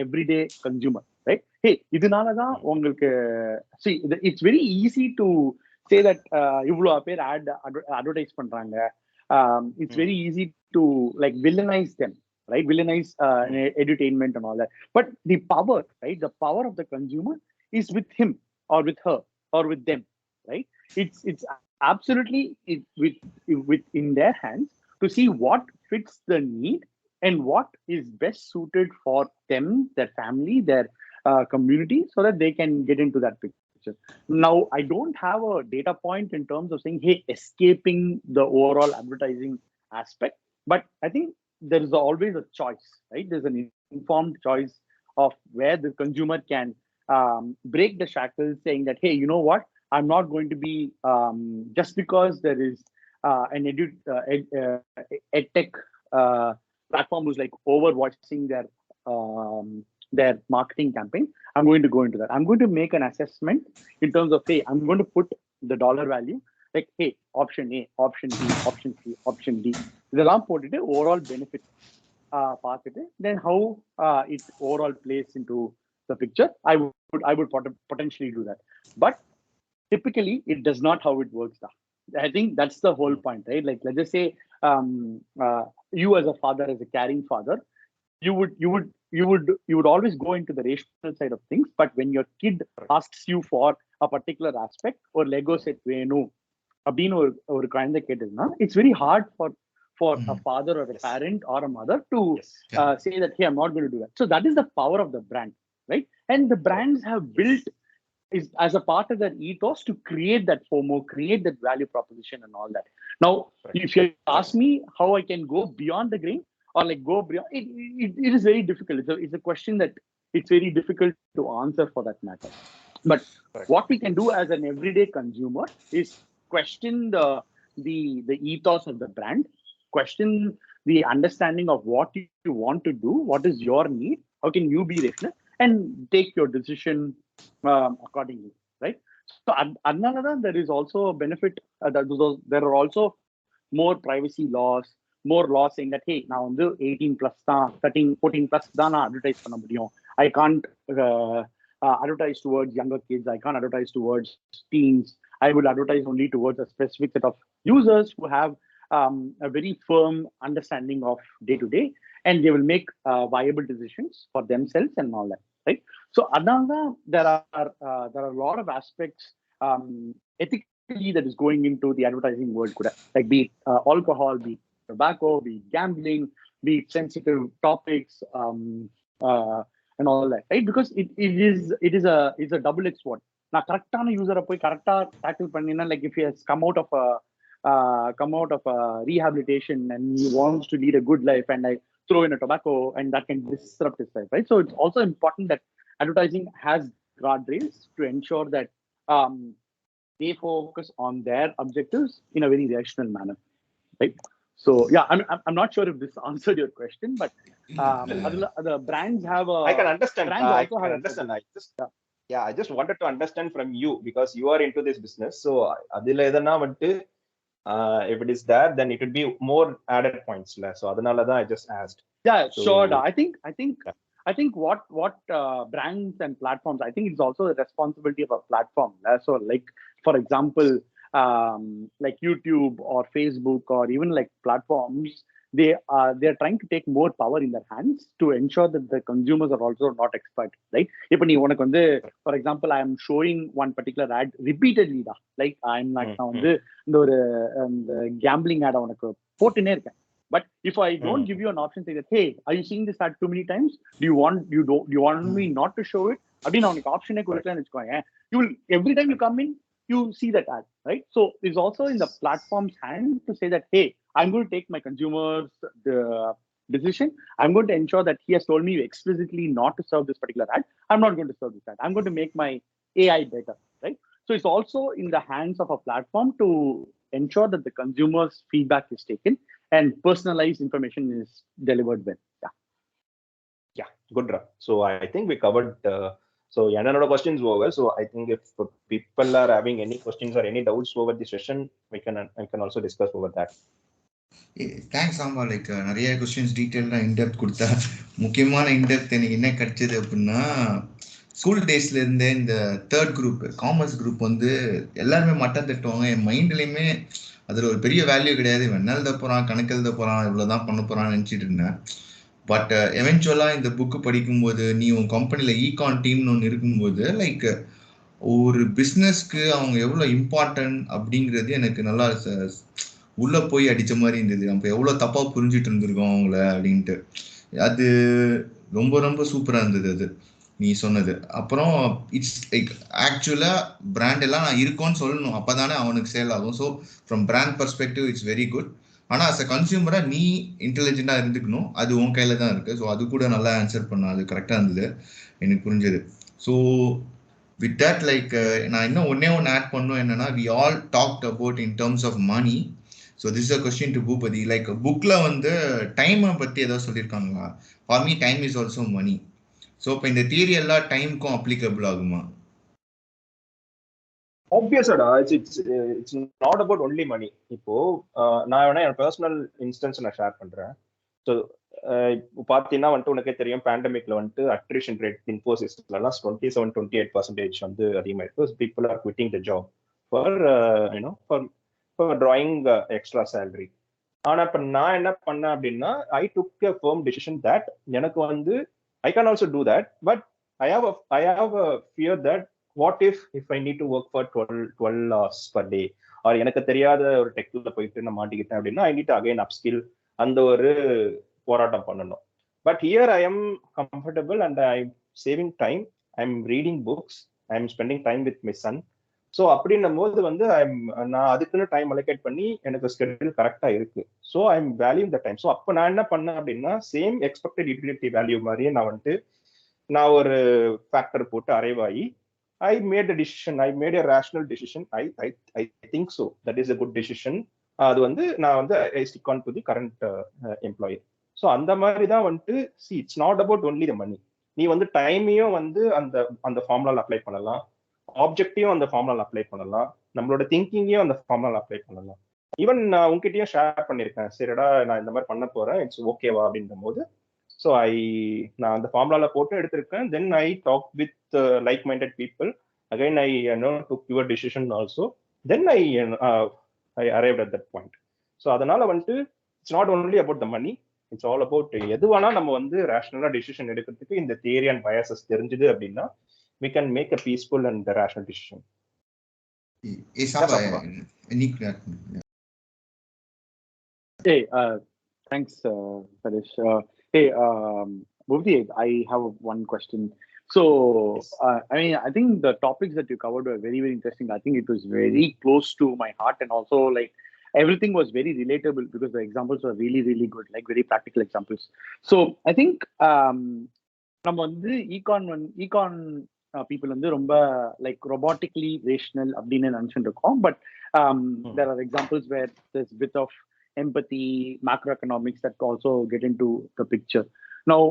everyday consumer, right? Hey, idunala ungalku see, it's very easy to say that ivlo per advertise பண்றாங்க. It's very easy to like villainize them, right? Villainize edutainment and all that. But the power, right? The power of the consumer is with him or with her or with them, right? It's absolutely with in their hands to see what fits the need and what is best suited for them, their family, their community, so that they can get into that picture. Now, I don't have a data point in terms of saying, hey, escaping the overall advertising aspect, but I think there is always a choice, right? There's an informed choice of where the consumer can break the shackles, saying that, hey, you know what? I'm not going to be just because there is an edtech platform who's like overwatching their marketing campaign. I'm going to go into that. I'm going to make an assessment in terms of, hey, I'm going to put the dollar value, like, hey, option A, option B, option C, option D. இதெல்லாம் போட்டுட்டு overall benefit பார்த்துட்டு then how it overall plays into the picture. I would potentially do that, but typically it does not how it works. I think that's the whole point, right? Like, let's just say you as a father, as a caring father, you would always go into the rational side of things, but when your kid asks you for a particular aspect or Lego set வேணும் அப்படின்னு ஒரு குழந்தை கேட்டதுன்னா, it's very hard for a father or a parent or a mother to say that, hey, I'm not going to do that. So that is the power of the brand, right? And the brands have built is as a part of their ethos to create that FOMO, create that value proposition and all that. Now, if you ask me how I can go beyond the grain or like go beyond, it is very difficult. It's a question that it's very difficult to answer for that matter. But what we can do as an everyday consumer is question the ethos of the brand, question the understanding of what you want to do, what is your need, how can you be refined, and take your decision accordingly, right? So another, there is also a benefit. There are also more privacy laws, more laws saying that, hey, now 18 plus 13 14 plus தான் advertise பண்ண முடியும். I can't advertise towards younger kids. I can't advertise towards teens. I would advertise only towards a specific set of users who have a very firm understanding of day to day, and they will make viable decisions for themselves and all that, right? So another, there are a lot of aspects ethically that is going into the advertising world, like be it alcohol, be it tobacco, be it gambling, be it sensitive topics, and all that, right? Because it is a double-edged sword. Now, correctana user போய் கரெக்டா tackle பண்ணினா, like if he has come out of a rehabilitation and he wants to lead a good life, and I throw in a tobacco, and that can disrupt his life, right? So it's also important that advertising has guardrails to ensure that they focus on their objectives in a very rational manner, right? So yeah, I'm not sure if this answered your question, but the brands have a. I can understand. Brands I can understand. I just wanted to understand from you because you are into this business. So adila edana vantu if it is there, then it would be more added points. So adanala I just asked. Yeah, so, sure. I think what brands and platforms, I think it's also the responsibility of a platform. So like, for example, like YouTube or Facebook or even like platforms, they're trying to take more power in their hands to ensure that the consumers are also not exploited, right? For example, I am showing one particular ad repeatedly, like I'm like the gambling ad உனக்கு போட்டுனே இருக்கேன். But if I don't give you an option, say that, hey, are you seeing this ad too many times? Do you want me not to show it? அப்படினா உனக்கு ஆப்ஷனே கொடுக்கலன்னு வெச்சுக்கோங்க. You will, every time you come in, you see that ad, right? So it's also in the platform's hand to say that, hey, I'm going to take my consumers decision. I'm going to ensure that he has told me explicitly not to serve this particular ad. I'm not going to serve this ad. I'm going to make my AI better, right? So it's also in the hands of a platform to ensure that the consumer's feedback is taken and personalized information is delivered well. Yeah, good. So I think we covered. So another questions over. So I think if people are having any questions or any doubts over the session, we can also discuss over that. Thanks ஆமா. Like நிறைய questions டீட்டெயிலாக in-depth கொடுத்தா. முக்கியமான in-depth எனக்கு என்ன கிடைச்சது அப்படின்னா, school டேஸ்ல இருந்தே இந்த தேர்ட் குரூப் காமர்ஸ் குரூப் வந்து எல்லாருமே மட்டம் தட்டுவாங்க. என் மைண்ட்லையுமே அதில் ஒரு பெரிய வேல்யூ கிடையாது. இவன் என்ன எழுத போகிறான், கணக்கு எழுத போகிறான், இவ்வளோதான் பண்ண போகிறான்னு நினச்சிட்டு இருந்தேன். பட் எவென்ச்சுவலாக இந்த புக்கு படிக்கும்போது, நீ உன் கம்பெனியில் ஈகான் டீம்னு ஒன்று இருக்கும்போது, லைக் ஒரு பிஸ்னஸ்க்கு அவங்க எவ்வளோ இம்பார்ட்டன்ட் அப்படிங்கிறது எனக்கு நல்லா உள்ளே போய் அடித்த மாதிரி இருந்தது. நம்ம எவ்வளோ தப்பாக புரிஞ்சிட்டு இருந்திருக்கோம் அவங்கள அப்படின்ட்டு. அது ரொம்ப ரொம்ப சூப்பராக இருந்தது அது நீ சொன்னது. அப்புறம் இட்ஸ் லைக் ஆக்சுவலாக பிராண்ட் எல்லாம் நான் இருக்கோன்னு சொல்லணும், அப்போ தானே அவனுக்கு சேல் ஆகும். So from brand perspective it's very good. ஆனால் அஸ் அ கன்சியூமராக நீ இன்டெலிஜென்ட்டாக இருந்துக்கணும், அது உன் கையில் தான் இருக்குது. ஸோ அது கூட நல்லா ஆன்சர் பண்ண, அது கரெக்டாக இருந்தது, எனக்கு புரிஞ்சது. ஸோ வித் தட் லைக் நான் இன்னும் ஒன்று ஆட் பண்ணணும். என்னென்னா, we all talked about in terms of money. So this is a question to Boopathi. Like புக்கில் வந்து டைமை பற்றி ஏதாவது சொல்லியிருக்காங்களா? For me time is also money. ஸோ இப்போ இந்த தியரி எல்லாம் டைமுக்கும் அப்ளிகபிள் ஆகுமா? ஆப்வியஸாடா, it's not about only money. இப்போ நான் வேணா என் பர்சனல் இன்ஸ்டன்ஸ் நான் ஷேர் பண்றேன். ஸோ இப்போ பார்த்தீங்கன்னா வந்துட்டு உனக்கே தெரியும், பேண்டமிக்ல வந்துட்டு அட்ரிஷன் ரேட் இன்ஃபோசிஸ்லாம் 27-28% வந்து அதிகமாயிருக்கு. People are quitting the job for for drawing extra salary. ஆனா இப்போ நான் என்ன பண்ணேன் அப்படின்னா, ஐ டுக் எ ஃபர்ம் டிசிஷன் தட் எனக்கு வந்து I can also do that, but I have a fear that what if I need to work for 12 hours per day, அவர் எனக்கு தெரியாத ஒரு டெக்ல போயிட்டு நான் மாட்டிக்கிட்டேன் அப்படின்னா ஐ நீட் அகைன் அப்ஸ்கில், அந்த ஒரு போராட்டம் பண்ணணும். But here I am comfortable and I am saving time, I am reading books, I am spending time with my son. So அப்படின்னும் போது வந்து நான் அதுக்குன்னு டைம் அலோகேட் பண்ணி எனக்கு ஸ்கெட்யூல் கரெக்டா இருக்கு. So I am value the time. So அப்போ நான் என்ன பண்ணேன் அப்படின்னா சேம் எக்ஸ்பெக்டட் யூட்டிலிட்டி வேல்யூ மாதிரியே நான் வந்துட்டு நான் ஒரு ஃபேக்டர் போட்டு அரைவ் ஆகி I made a decision. I made a rational decision. I think so. That is a good decision. அது வந்து நான் வந்து I stick on to the current employer. So அந்த மாதிரி தான் வந்துட்டு see it's not about only the money. நீ வந்து டைமையும் வந்து அந்த அந்த ஃபார்முலால அப்ளை பண்ணலாம், ஆப்ஜெக்டையும் அந்த ஃபார்முலால அப்ளை பண்ணலாம், நம்மளோட திங்கிங்கையும் அந்த ஃபார்முலால அப்ளை பண்ணலாம். ஈவன் நான் உங்ககிட்டயும் ஷேர் பண்ணியிருக்கேன், சரிடா நான் இந்த மாதிரி பண்ண போறேன், இட்ஸ் ஓகேவா அப்படின்ற போது ஸோ நான் அந்த ஃபார்முலால போட்டு எடுத்திருக்கேன். Then I talk with like minded people. Again I took your decision also. Then I arrived at that point. So அதனால வந்துட்டு it's not only about the money, it's all about எது வேணா நம்ம வந்து ரேஷனலா டிசிஷன் எடுக்கிறதுக்கு இந்த தியரி அண்ட் பயாசஸ் தெரிஞ்சுது அப்படின்னா we can make a peaceful and rational decision. Hey, thanks, Sadish. Hey, Bhuvdi, I have one question. So, Yes. I mean, I think the topics that you covered were very, very interesting. I think it was very close to my heart, and also like everything was very relatable because the examples were really, really good, like very practical examples. So, I think நம்ம வந்து econ people வந்து ரொம்ப like robotically rational அப்படின்னு நினைச்சுட்டு இருக்கோம். But there are examples where there's a bit of empathy, macroeconomics that also get into the picture. Now,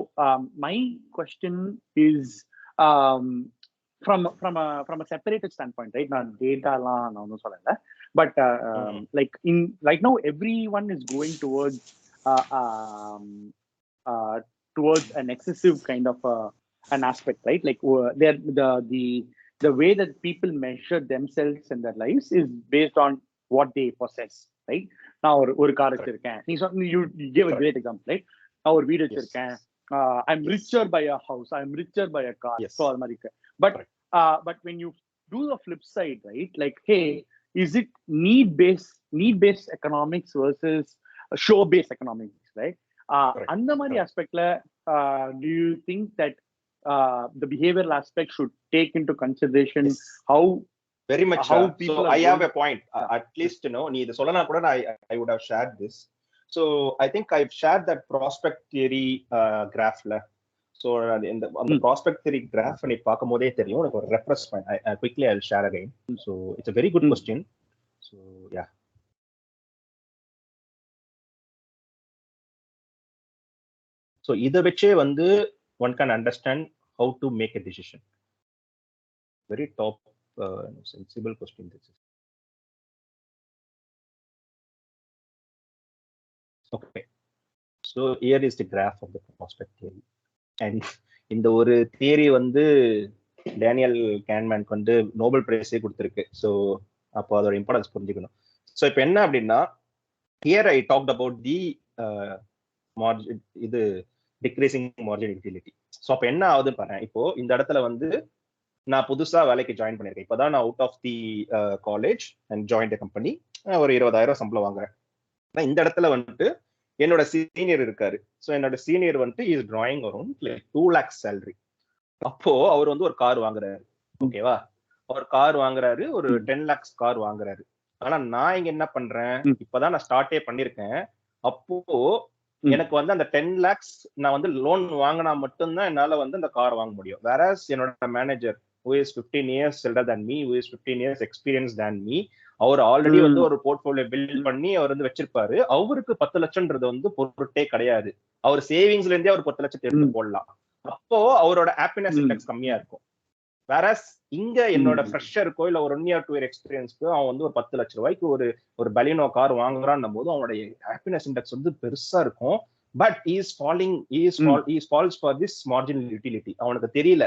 my question is from a separated standpoint, right? Not data la na no solala, but like in right now everyone is going towards towards an excessive kind of an aspect, right? Like the way that people measure themselves and their lives is based on what they possess, right? நான் ஒரு car வச்சிருக்கேன், நீ சொன்ன you gave a great example, right? நான் ஒரு வீடு வச்சிருக்கேன், I'm richer by a house, I'm richer by a car. So அது மாதிரி இருக்கு. But when you do the flip side, right? Like, hey, is it need-based economics versus show-based economics, right? அந்த மாதிரி aspectல do you think that the behavioral aspect should take into consideration how very much how people so I have a point, at least நீ இத சொல்லனா கூட I would have shared this. So I think I've shared that prospect theory graphல. So இந்த அந்த prospect theory graph நீ பாக்கும்போதே தெரியும் எனக்கு ஒரு reference point. I quickly I'll share again. So it's a very good question. So yeah. So இத வெச்சே வந்து one can understand how to make a decision. Very top sensible question this is. Okay, so here is the graph of the prospect theory. And இந்த ஒரு theory வந்து Daniel கேன்மேனுக்கு வந்து Nobel பிரைஸே கொடுத்துருக்கு. So அப்போ அதோட importance புரிஞ்சுக்கணும். ஸோ இப்போ என்ன அப்படின்னா here I talked about the margin, இது டிக்ரீசிங் மார்ஜின் யூட்டிலிட்டி. ஸோ அப்போ என்ன ஆகுதுன்னு பாருங்க, இப்போ இந்த இடத்துல வந்து நான் புதுசா வேலைக்கு ஜாயின் பண்ணிருக்கேன். இப்போதான் நான் out of the college and join the company, ஒரு 20,000 சம்பளம் வாங்குறேன். இந்த இடத்துல வந்துட்டு என்னோட சீனியர் இருக்காரு. ஸோ என்னோட சீனியர் வந்துட்டு is drawing around 2 lakhs salary. அப்போ அவர் வந்து ஒரு கார் வாங்குறாரு. ஓகேவா, அவர் கார் வாங்குறாரு, ஒரு 10 lakhs கார் வாங்குறாரு. ஆனா நான் இங்க என்ன பண்றேன், இப்பதான் நான் ஸ்டார்டே பண்ணிருக்கேன். அப்போ எனக்கு வந்து அந்த 10 lakhs நான் வந்து லோன் வாங்கினா மட்டும்தான் என்னால வந்து அந்த கார் வாங்க முடியும். வேறஸ் என்னோட manager who is 15 years elder than me, who is 15 years experienced than me, our already வந்து ஒரு போர்ட்ஃபோலியோ பில்ட் பண்ணி அவர் வந்து வச்சிருப்பாரு. அவருக்கு 10 லட்சம்ன்றது வந்து பொருட்டே கிடையாது. அவர் சேவிங்ஸ்ல இருந்தே அவர் 10 லட்சத்தை எடுத்து போடலாம். அப்போ அவரோட ஹாப்பினஸ் இண்டெக்ஸ் கம்மியா இருக்கும். வேறஸ் இங்க என்னோட ஃப்ரெஷருக்கோ இல்ல ஒரு 1 year 2 year எக்ஸ்பீரியன்ஸ்க்கு அவன் வந்து ஒரு 10 லட்சம் ரூபாய்க்கு ஒரு பலினோ கார் வாங்குறான்னும் போது அவனோட ஹாப்பினஸ் இண்டெக்ஸ் வந்து பெருசா இருக்கும். But is false for this marginal utility. அவனுக்கு தெரியல,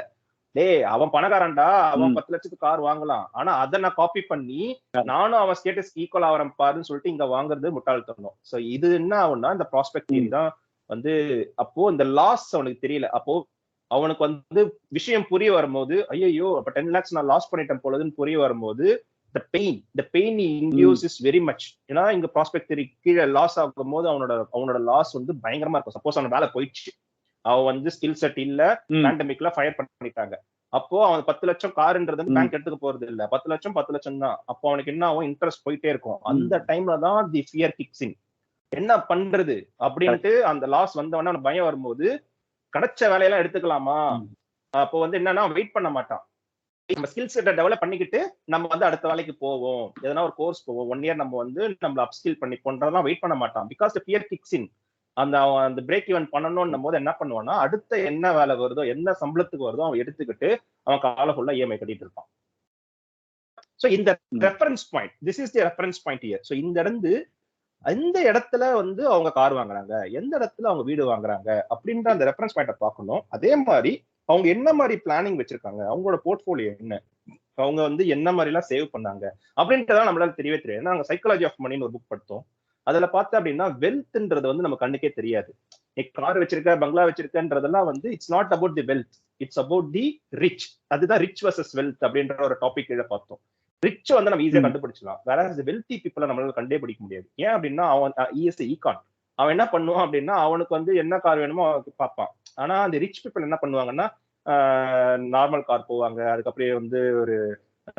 அவன் பணக்காரன்டா, அவன் 10 லட்சத்துக்கு கார் வாங்கலாம், ஆனா அதை நான் காப்பி பண்ணி நானும் அவன் ஸ்டேட்டஸ் ஈக்குவல் ஆகிறேன் பாருன்னு சொல்லிட்டு இங்க வாங்குறது முட்டாள்தனம். சோ இது என்ன ஆகும்னா இந்த ப்ராஸ்பெக்ட் தியரி தான் வந்து அப்போ இந்த லாஸ் அவனுக்கு தெரியல. அப்போ அவனுக்கு வந்து விஷயம் புரிய வரும்போது ஐயோ அப்ப 10 lakhs நான் லாஸ் பண்ணிட்டேன் போலதுன்னு புரிய வரும்போது the pain induce is very much. ஏன்னா இங்க ப்ராஸ்பெக்ட் தியரி கீழே லாஸ் ஆகும் போது அவனோட லாஸ் வந்து பயங்கரமா இருக்கும். சப்போஸ் அவன் வேலை போயிடுச்சு, அவன் வந்து ஸ்கில் செட் இல்ல, பேண்டமிக்ல ஃபயர் பண்ணிட்டாங்க, அப்போ அவன் 10 லட்சம் காருன்றது வந்து பேங்க் எடுத்துக்க போறது இல்ல, 10 லட்சம் தான். அப்போ அவனுக்கு என்ன ஆகும், இன்ட்ரெஸ்ட் போயிட்டே இருக்கும். அந்த டைம்ல தான் தி ஃபியர் கிக்ஸ் இன். என்ன பண்றது அப்படின்ட்டு அந்த லாஸ் வந்தவன அவனுக்கு பயம் வரும்போது கிடைச்ச வேலையெல்லாம் எடுத்துக்கலாமா, அப்போ வந்து என்னன்னா வெயிட் பண்ண மாட்டான். நம்ம ஸ்கில் செட்டை டெவலப் பண்ணிக்கிட்டு நம்ம வந்து அடுத்த வேலைக்கு போவோம், எதனா ஒரு கோர்ஸ் போவோம், 1 இயர் நம்ம வந்து நம்ம அப்ஸ்கில் பண்ணி பண்றதெல்லாம் வெயிட் பண்ண மாட்டான். பிகாஸ் தி ஃபியர் கிக்ஸ் இன். அந்த பிரேக் ஈவன் பண்ணணும்னும் போது என்ன பண்ணுவான்னா, அடுத்த என்ன வேலை வருதோ, என்ன சம்பளத்துக்கு வருதோ அவன் எடுத்துக்கிட்டு அவன் காலை ஃபுல்லா இஎம்ஐ கட்டிட்டு இருப்பான். ஸோ இந்த reference point, this is the reference point here. So இந்த இடத்துல வந்து அவங்க கார் வாங்குறாங்க, எந்த இடத்துல அவங்க வீடு வாங்குறாங்க அப்படின்ற அந்த ரெஃபரன்ஸ் பாயிண்ட்டை பார்க்கணும். அதே மாதிரி அவங்க என்ன மாதிரி பிளானிங் வச்சிருக்காங்க, அவங்களோட போர்ட்ஃபோலியோ என்ன, அவங்க வந்து என்ன மாதிரி எல்லாம் சேவ் பண்ணாங்க அப்படின்றதான் நம்மளால தெரியவே தெரியாது. ஏன்னா நாங்க சைக்காலஜி ஆஃப் மணின்னு ஒரு புக் படித்தோம். அதுல பார்த்தா அப்படின்னா வெல்த்ன்றது வந்து நம்ம கண்ணுக்கே தெரியாது. நீ கார் வச்சிருக்க, பங்களா வச்சிருக்கன்றதெல்லாம் வந்து it's not about the wealth, it's about the rich. அதுதான் ரிச் வர்சஸ் வெல்த் அப்படின்ற ஒரு டாபிக் கீழே பார்த்தோம். ரிச் வந்து நம்ம ஈஸியா கண்டுபிடிச்சலாம், வேற வெல்த்தி பீப்புளை நம்மளால கண்டே பிடிக்க முடியாது. ஏன் அப்படின்னா அவன் ஈகான், அவன் என்ன பண்ணுவான் அப்படின்னா அவனுக்கு வந்து என்ன கார் வேணுமோ அவனுக்கு பார்ப்பான். ஆனா அந்த ரிச் பீப்புள் என்ன பண்ணுவாங்கன்னா நார்மல் கார் போவாங்க, அதுக்கப்புறம் வந்து ஒரு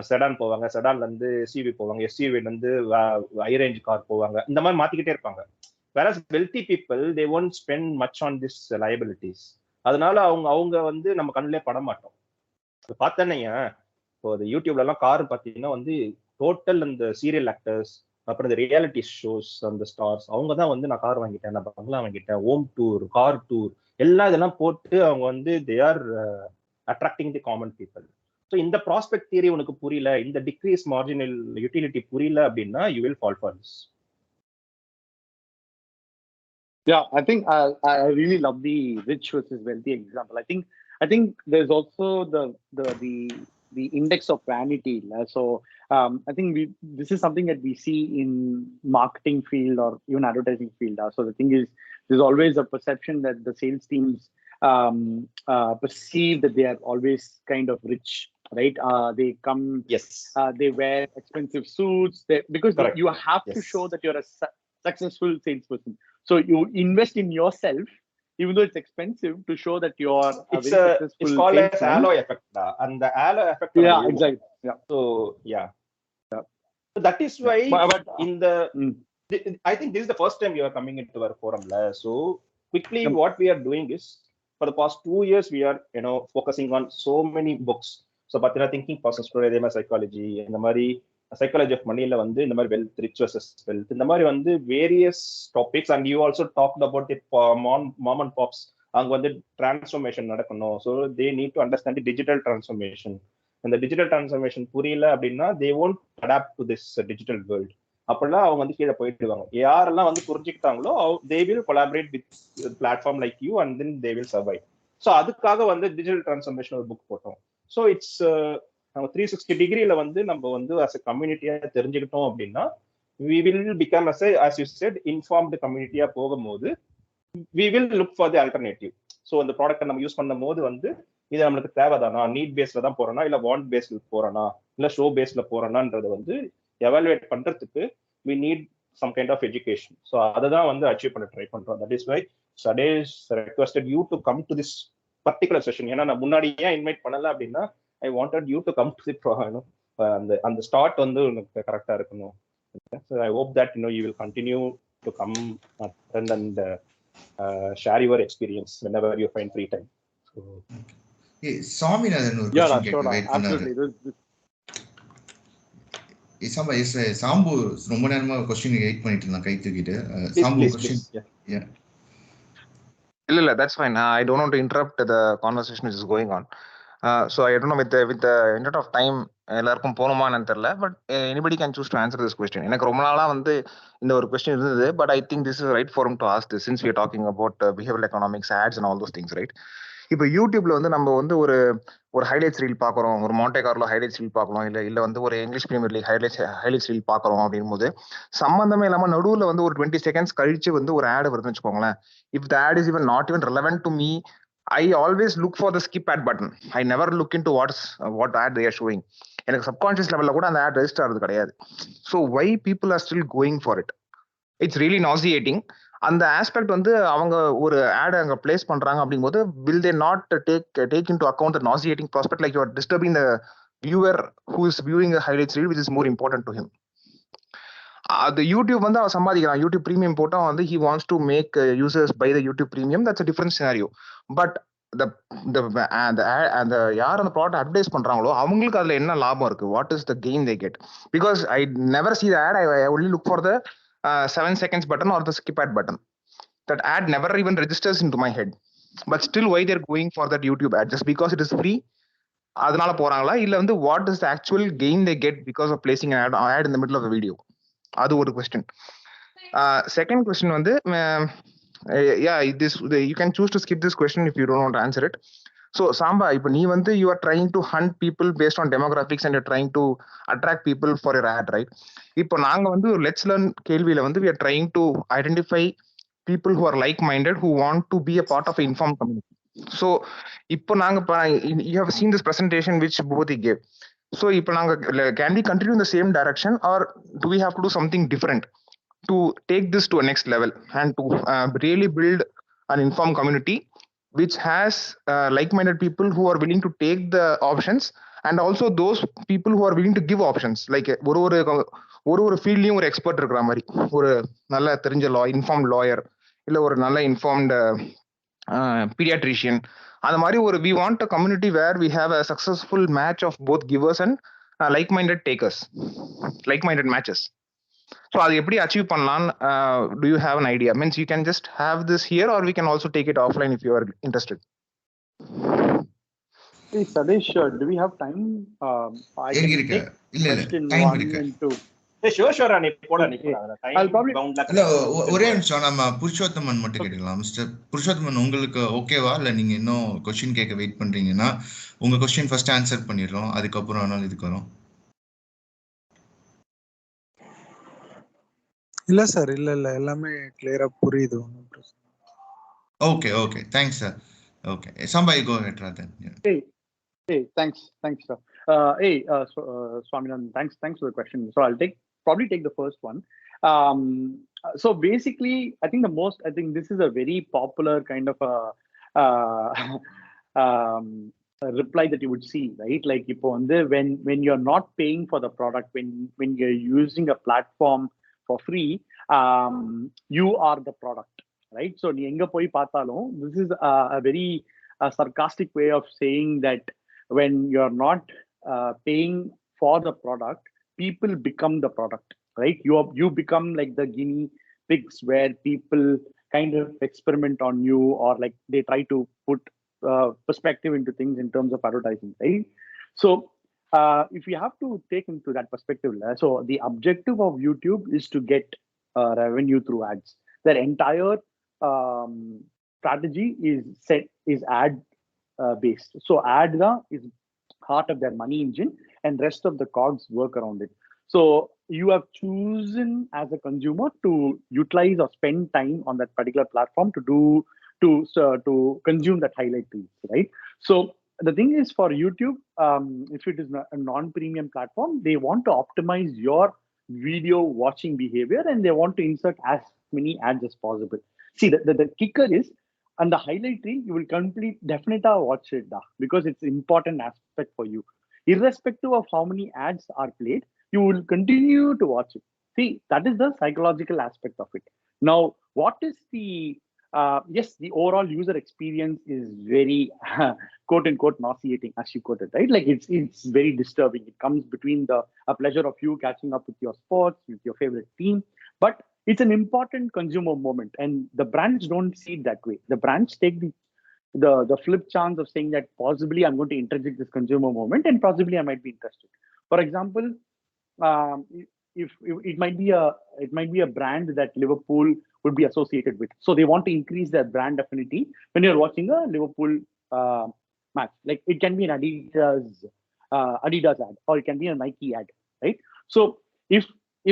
செடான் போவாங்க, செடான்ல இருந்து எஸ்யூவி போவாங்க, எஸ்யூவில இருந்து ஹை ரேஞ்ச் கார் போவாங்க, இந்த மாதிரி மாத்திக்கிட்டே இருப்பாங்க. வேற wealthy people they won't spend much on this liabilities. அதனால அவங்க வந்து நம்ம கண்ணிலே பட மாட்டோம். பார்த்தேன்னே இப்போ யூடியூப்ல எல்லாம் கார் பார்த்தீங்கன்னா வந்து டோட்டல் அந்த சீரியல் ஆக்டர்ஸ், அப்புறம் இந்த ரியாலிட்டி ஷோஸ், அந்த ஸ்டார்ஸ், அவங்க தான் வந்து நான் கார் வாங்கிட்டேன், நான் பங்களா வாங்கிட்டேன், ஹோம் டூர், கார் டூர் எல்லாம் இதெல்லாம் போட்டு அவங்க வந்து they R attracting the common people. So இந்த ப்ராஸ்பெக்ட் தியரி உனக்கு புரியல, இந்த டிக்ரீஸ் மார்ஜினல் யூட்டிலிட்டி புரியல அப்படின்னா you will fall for this. Yeah, I think I really love the rich versus wealthy example. I think there's also the index of vanity. So I think this is something that we see in marketing field or even advertising field. So the thing is, there's always a perception that the sales teams perceive that they are always kind of rich, right? They come, yes, they wear expensive suits, because you have to show that you're a successful salesperson. So you invest in yourself, even though it's expensive, to show that you're a very successful. It's called as halo effect. And the halo effect. Yeah, exactly. Yeah. So yeah. So that is why in the I think this is the first time you are coming into our forum. So quickly, what we are doing is, for the past 2 years, we are focusing on so many books. So Patina thinking process story, psychology, and the Mari psychology of money la vandu indha mari wealth, rich versus wealth, indha mari vandu various topics. And you also talked about it mom and pops, அவங்க வந்து transformation நடக்கணும். So they need to understand the digital transformation. அந்த digital transformation புரியல அப்படின்னா they won't adapt to this digital world. அப்படிலாம் அவங்க வந்து கீழே போயிடுவாங்க. யாரெல்லாம் வந்து புரிஞ்சுக்கிட்டாங்களோ they will collaborate with platform like you and then they will survive. So அதுக்காக வந்து டிஜிட்டல் டிரான்ஸ்ஃபர்மேஷன் ஒரு புக் போட்டோம். ஸோ இட்ஸ் நம்ம 360 டிகிரியில வந்து நம்ம வந்து அஸ் எ கம்யூனிட்டியா தெரிஞ்சுக்கிட்டோம் அப்படின்னா we will become as you said informed community-ஆ போகும்போது we will look for the alternative. So அந்த ப்ராடக்ட்டை நம்ம யூஸ் பண்ணும் போது வந்து இது நம்மளுக்கு தேவைதானா, நீட் பேஸ்ல தான் போறோம்னா இல்லை வாண்ட் பேஸ்ல போறோம்னா இல்லை ஷோ பேஸ்ல போறோம்னான்றதை வந்து எவாலுவேட் பண்றதுக்கு we need some kind of education. So அதை தான் வந்து அச்சீவ் பண்ண ட்ரை பண்றோம். That is why Strategist requested you to come to this particular session. ஏன்னா நான் முன்னாடி ஏன் இன்வைட் பண்ணல அப்படின்னா I wanted you to come to the அந்த ஸ்டார்ட் வந்து உனக்கு கரெக்டா இருக்கணும். So I hope that you will continue to come and share your experience whenever you find free time. So Saminathan ஒரு क्वेश्चन கேட்க வெயிட் பண்ணாரு. சாம்பு ரொம்ப நேரமா क्वेश्चन வெயிட் பண்ணிட்டு இருந்தான் கை தூக்கிட்டு. சாம்பு क्वेश्चन. இல்ல that's fine. I don't want to interrupt the conversation which is going on. So I don't know with the interest of time எல்லாருக்கும் போணுமான்னு தெரியல. But anybody can choose to answer this question. எனக்கு ரொம்ப நாளா வந்து இந்த ஒரு question இருந்தது. But I think this is the right forum to ask this since we are talking about behavioral economics, ads and all those things, right? இப்போ யூடியூப்ல வந்து நம்ம வந்து ஒரு ஹைலைட்ஸ் ரீல் பார்க்குறோம், ஒரு மாண்டே கார்லோ ஹைலைட்ஸ் ரீல் பார்க்குறோம், இல்லை வந்து ஒரு English Premier League highlights reel பார்க்குறோம் அப்படின் போது சம்மந்தமே இல்லாமல் நடுவில் வந்து ஒரு 20 seconds கழிச்சு வந்து ஒரு ஆட் வருதுன்னு வச்சுக்கோங்களேன். If the ad is even not even relevant to me, I always look for the skip ad button. I never look into what ad they are showing. எனக்கு சப்கான்ஷியஸ் லெவல்ல கூட அந்த ஆட் ரெஜிஸ்டர் ஆகுது கிடையாது. So why people are still going for it, it's really nauseating. அந்த aspect வந்து அவங்க ஒரு ஆட் அங்க பிளேஸ் பண்றாங்க அப்படிங்கும்போது will they not take into account the nauseating prospect, like you are disturbing the viewer who is viewing a highlights reel which is more important to him. அது YouTube வந்து அவன் சம்பாதிக்கிறான், YouTube premium போட்டா வந்து he wants to make users buy the YouTube premium, that's a different scenario. But அந்த யார் அந்த product advertise பண்றாங்களோ அவங்களுக்கு அதுல என்ன லாபம் இருக்கு, what is the gain they get? Because I never see the ad, I only look for the 7 seconds button or the skip ad button. That ad never even registers into my head, but still why they're going for that YouTube ad? Just because it is free அதனால போறாங்களா, இல்ல வந்து what is the actual gain they get because of placing an ad in the middle of the video? அது ஒரு question. Second question வந்து you can choose to skip this question if you don't want to answer it. So Samba, இப்போ நீ வந்து you are trying to hunt people based on demographics and you're trying to attract people for your ad, right? இப்போ நாங்க வந்து let's learn கேள்வியில வந்து we are trying to identify people who are like minded who want to be a part of an informed community. So இப்போ நாங்க you have seen this presentation which Bhuti gave. So இப்போ நாங்க can we continue in the same direction or do we have to do something different to take this to a next level and to really build an informed community which has like-minded people who are willing to take the options and also those people who are willing to give options, like ஒரு ஃபீல்ட்லயும் ஒரு expert இருக்கிற மாதிரி, ஒரு நல்ல தெரிஞ்ச informed lawyer இல்ல ஒரு நல்ல இன்ஃபார்ம்ட் பீடியாட்ரிஷியன், அந்த மாதிரி ஒரு we want a community where we have a successful match of both givers and like-minded takers, like-minded matches. So அது எப்படி அச்சீவ் பண்ணலாம்? Do you have an idea? Means you can just have this here or we can also take it offline if you are interested. Hey Sadesh, do we have time? I can take question 1 and 2. Sure நீ போடா, நீ ஒரே நிமிஷம் நம்ம புருஷோத்தமன் மட்டும் கேட்டுக்கலாம். Mister Purushothaman, உங்களுக்கு ஓகேவா இல்ல நீங்க இன்னும் கொஸ்டின் கேட்க வெயிட் பண்றீங்கன்னா உங்க கொஸ்டின் ஃபர்ஸ்ட் ஆன்சர் பண்ணிடுறோம், அதுக்கப்புறம் ஆனாலும் இதுக்கு வரும். இல்ல சார், இல்ல எல்லாமே கிளியரா புரியுது. Okay thanks sir. Okay Samba, go ahead Radhan. Hey, thanks sir. Swaminathan, thanks for the question. So I'll probably take the first one. So basically I think this is a very popular kind of a reply that you would see, right? Like ipo when you're not paying for the product, when you're using a platform for free, you are the product, right? So நீ எங்க போய் பார்த்தாலும் this is a very sarcastic way of saying that when you're not paying for the product, people become the product, right? You become like the guinea pigs where people kind of experiment on you, or like they try to put perspective into things in terms of advertising, right? So if you have to take into that perspective, so the objective of YouTube is to get revenue through ads. Their entire strategy is ad based. So ad is heart of their money engine and rest of the cogs work around it. So you have chosen as a consumer to utilize or spend time on that particular platform to consume that highlight reels, right? So the thing is, for YouTube, if it is a non-premium platform, they want to optimize your video watching behavior and they want to insert as many ads as possible. See, the kicker is, and the highlight reel, you will definitely watch it because it's important aspect for you. Irrespective of how many ads are played, you will continue to watch it. See, that is the psychological aspect of it. Now, what is the yes, the overall user experience is very quote unquote nauseating, as you quoted, right? Like it's very disturbing. It comes between a pleasure of you catching up with your sports, with your favorite team, but it's an important consumer moment, and the brands don't see it that way. The brands take the flip chance of saying that possibly I'm going to interject this consumer moment and possibly I might be interested. For example, if it might be a brand that Liverpool would be associated with, so they want to increase their brand affinity when you're watching a Liverpool match. Like it can be an Adidas ad, or it can be a Nike ad, right? So if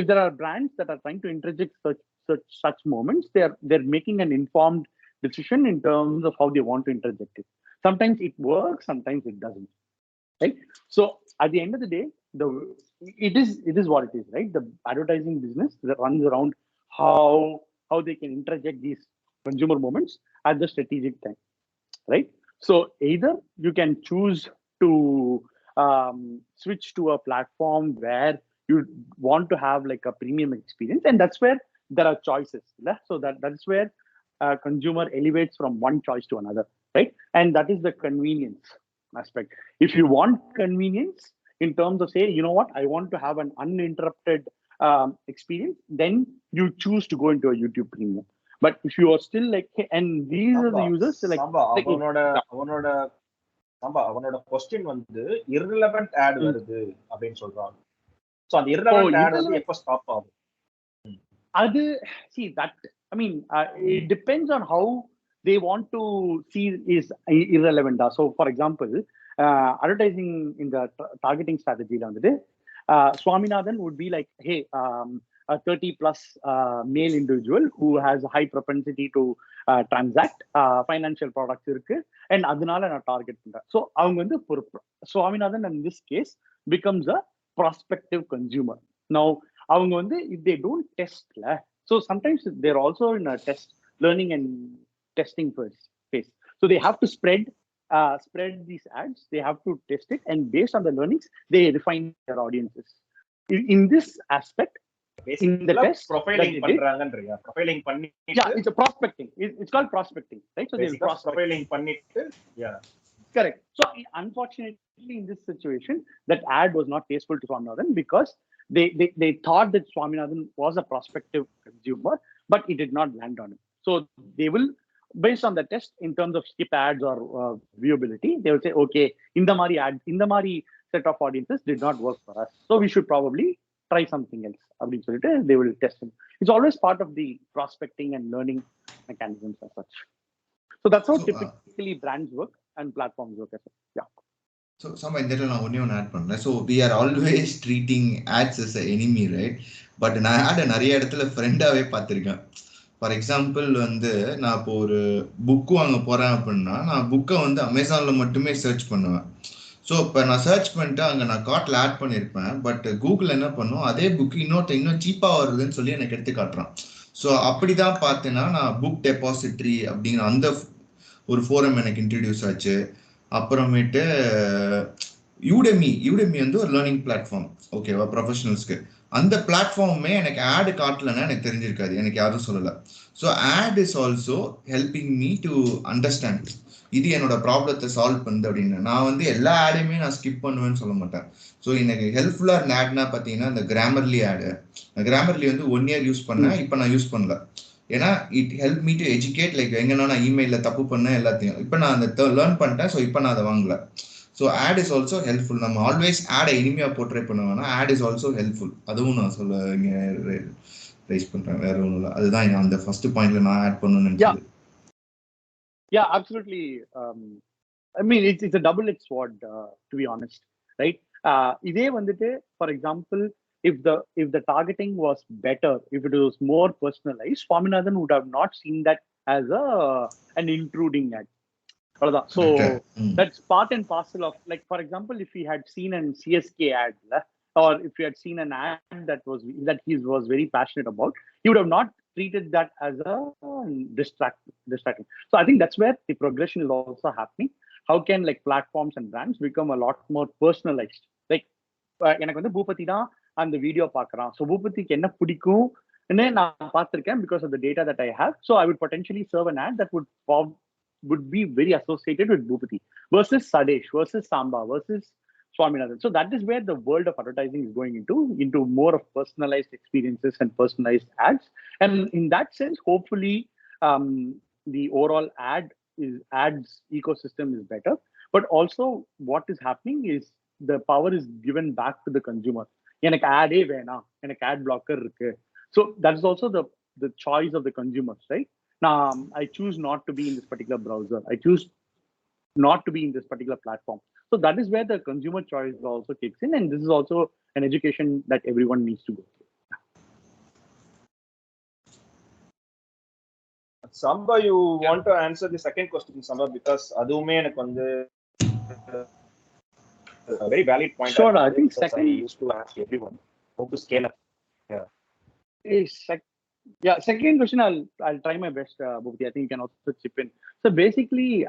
there are brands that are trying to interject such moments, they're making an informed decision in terms of how they want to interject it. Sometimes it works, sometimes it doesn't, right? So at the end of the day, it is what it is, right? The advertising business that runs around how they can interject these consumer moments at the strategic time, right? So either you can choose to switch to a platform where you want to have like a premium experience, and that's where there are choices. So that's where consumer elevates from one choice to another, right? And that is the convenience aspect. If you want convenience in terms of, say, you know what, I want to have an uninterrupted experience, then you choose to go into a YouTube Premium. But if you are still like, hey, and these are the users like, அவனோட question வந்து irrelevant ad வருது அப்படின்னு சொல்றாங்க. So அந்த irrelevant ad வந்து எப்ப stop ஆகும்? அது see that, I mean, it depends on how they want to see is irrelevant. So for example, advertising in the targeting strategy la vandu Swaminathan would be like, hey, a 30 plus male individual who has a high propensity to transact financial products irukku, and adunala na target pandra. So avanga vandu Swaminathan in this case becomes a prospective consumer. Now avanga vandu, if they don't test la, so sometimes they're also in a test learning and testing phase. So they have to spread these ads, they have to test it, and based on the learnings they refine their audiences. In this aspect, in the test profiling பண்றாங்கன்றியா? profiling பண்ணி, yeah, it's a prospecting, it's called prospecting, right? So they'll profiling பண்ணிட்டு, yeah, correct. So unfortunately in this situation that ad was not tasteful to Swaminathan, because they thought that Swaminathan was a prospective consumer, but it did not land on him. So they will, based on the test in terms of skip ads or viewability, they will say, okay, in the mari set of audiences did not work for us, so we should probably try something else. They will test them. It's always part of the prospecting and learning mechanisms as such. So that's how typically brands work and platforms work as well. Yeah. So some in that one add பண்ணல. So we are always treating ads as an enemy, right? But நான் ad நிறைய இடத்துல ஃப்ரெண்டாவே பார்த்திருக்கேன். For example வந்து நான் இப்போ ஒரு book வாங்க போறேன் அப்படின்னா நான் புக்கை வந்து அமேசான்ல மட்டுமே சர்ச் பண்ணுவேன். ஸோ இப்போ நான் சர்ச் பண்ணிட்டு அங்கே நான் கார்ட்டில் ஆட் பண்ணியிருப்பேன். பட் கூகுள் என்ன பண்ணும், அதே புக்கு இன்னும் சீப்பாக வருதுன்னு சொல்லி எனக்கு எடுத்து காட்டுறான். ஸோ அப்படிதான் பார்த்தேன்னா நான் புக் டெபாசிட்ரி அப்படிங்கிற அந்த ஒரு ஃபோரம் எனக்கு இன்ட்ரடியூஸ் ஆச்சு. அப்புறமேட்டு யூடெமி வந்து ஒரு லேர்னிங் பிளாட்ஃபார்ம், ஓகேவா, ப்ரொஃபஷனல்ஸ்க்கு. அந்த பிளாட்ஃபார்மே எனக்கு ஆடு காட்டலன்னா எனக்கு தெரிஞ்சிருக்காது, எனக்கு யாரும் சொல்லலை. So ad is also helping me to understand இது என்னோட ப்ராப்ளத்தை சால்வ் பண்ணுது அப்படின்னு. நான் வந்து எல்லா ஆடையுமே நான் ஸ்கிப் பண்ணுவேன்னு சொல்ல மாட்டேன். ஸோ எனக்கு ஹெல்ப்ஃபுல்லாக இருந்த ஆட்னா பார்த்தீங்கன்னா இந்த கிராமர்லி ஆடு. கிராமர்லி வந்து 1 year யூஸ் பண்ணேன், இப்போ நான் யூஸ் பண்ணல. ஏன்னா it help me to educate, like எங்கன்னா நான் இமெயிலில் தப்பு பண்ணேன் எல்லாத்தையும் இப்போ நான் அந்த லேர்ன் பண்ணிட்டேன். ஸோ இப்போ நான் அதை வாங்கல. So ad is also helpful. நம்ம ஆல்வேஸ் ஆடை இனிமையாக போர்ட்ரே பண்ணுவேன்னா ஆட் இஸ் ஆல்சோ ஹெல்ப்ஃபுல். அதுவும் நான் சொல்ல இங்கே ரைஸ் பண்ணுறேன், வேற ஒன்றும் இல்லை. அதுதான் அந்த ஃபர்ஸ்ட் பாயிண்ட்ல நான் ஆட் பண்ணணும்னு நினைச்சது. Yeah, absolutely. I mean, it's a double-edged sword, to be honest, right? இதே வந்துட்டு, for example, if the targeting was better, if it was more personalized, Swaminathan would have not seen that as an intruding ad. So that's part and parcel of, like, for example, if he had seen an CSK ad, or if he had seen an ad that he was very passionate about, he would have not treated that as a distracting. So I think that's where the progression is also happening. How can like platforms and brands become a lot more personalized? Like எனக்கு வந்து பூபதி தான் அந்த video பார்க்கறான், so பூபதிக்கு என்ன பிடிக்கும் நான் பார்த்திருக்கேன் because of the data that I have. So I would potentially serve an ad that would be very associated with Bhupati versus Sadesh versus Samba versus Swaminathan. So that is where the world of advertising is going into more of personalized experiences and personalized ads. And in that sense, hopefully, the overall ads ecosystem is better. But also, what is happening is the power is given back to the consumer. எனக்கு ஆடே வேணாம், எனக்கு ad blocker இருக்கு. So that is also the choice of the consumers, right? Now, I choose not to be in this particular browser. I choose not to be in this particular platform. So that is where the consumer choice also kicks in, and this is also an education that everyone needs to go through. Samba, you want to answer the second question, Samba, because adume enak vandu a very valid point. Sure, I think because second I used to ask everyone how to scale up. is second question. I'll try my best, Bhupati. I think you can also chip in. So basically,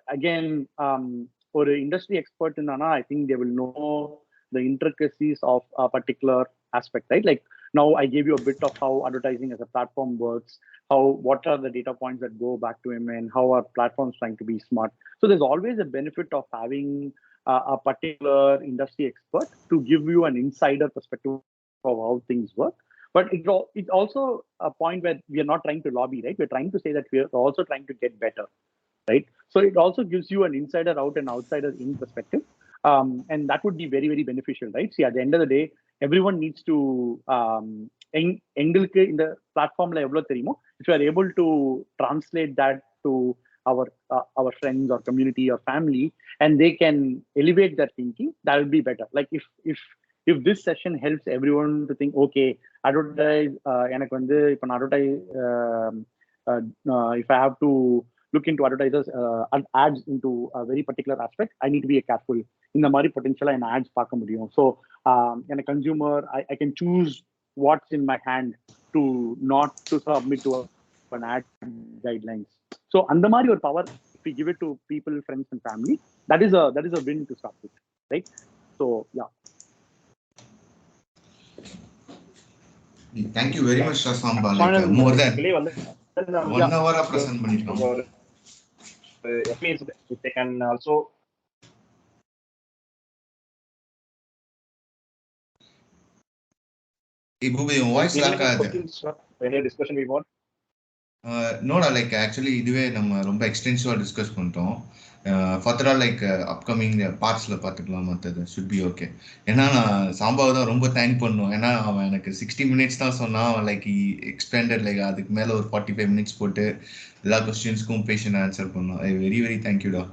again, for an industry expert in Nana, I think they will know the intricacies of a particular aspect, right? Like now I gave you a bit of how advertising as a platform works, what are the data points that go back to him, and how our platforms trying to be smart. So there's always a benefit of having a particular industry expert to give you an insider perspective of how things work. But it's also a point where we are not trying to lobby, right? We're trying to say that we're also trying to get better, right? So it also gives you an insider out and outsider in perspective. And that would be very, very beneficial, right? See, at the end of the day, everyone needs to எங்களுக்கு இந்த பிளாட்ஃபார்ம்ல எவ்வளவு தெரியுமோ, if you are able to translate that to our friends or community or family, and they can elevate their thinking, that will be better. Like if this session helps everyone to think, okay, advertise, எனக்கு வந்து இப்போ நான் advertise, if I have to look into advertisers ads into a very particular aspect, I need to be careful. இந்த மாதிரி potential in ads பார்க்க முடியும். So in a consumer, I can choose what's in my hand to not to submit to an ad guidelines. So அந்த மாதிரி ஒரு power, if we give it to people, friends and family, that is a win to start with, right? So yeah. Thank you very much, Samba. Like more than 1 hour present பண்ணிருக்கோம். At least if they can also Bhubi, voice lag ஆகுது. any discussion we want? நோடா, like actually இதுவே நம்ம ரொம்ப எக்ஸ்டென்சிவா discuss பண்ணிட்டோம். ஃபர்தரா like upcoming பார்ட்ஸ்ல பார்த்துக்கலாம். மற்றது ஷுட் பி ஓகே. ஏன்னா நான் சாம்பாவை தான் ரொம்ப தேங்க் பண்ணும். ஏன்னா அவன் எனக்கு 60 minutes தான் சொன்னான். லைக் எக்ஸ்பெண்டட் லைக் அதுக்கு மேலே ஒரு 45 minutes போட்டு எல்லா கொஸ்டின்ஸ்க்கும் பேஷண்ட் ஆன்சர் பண்ணோம். ஐ வெரி வெரி தேங்க்யூடா.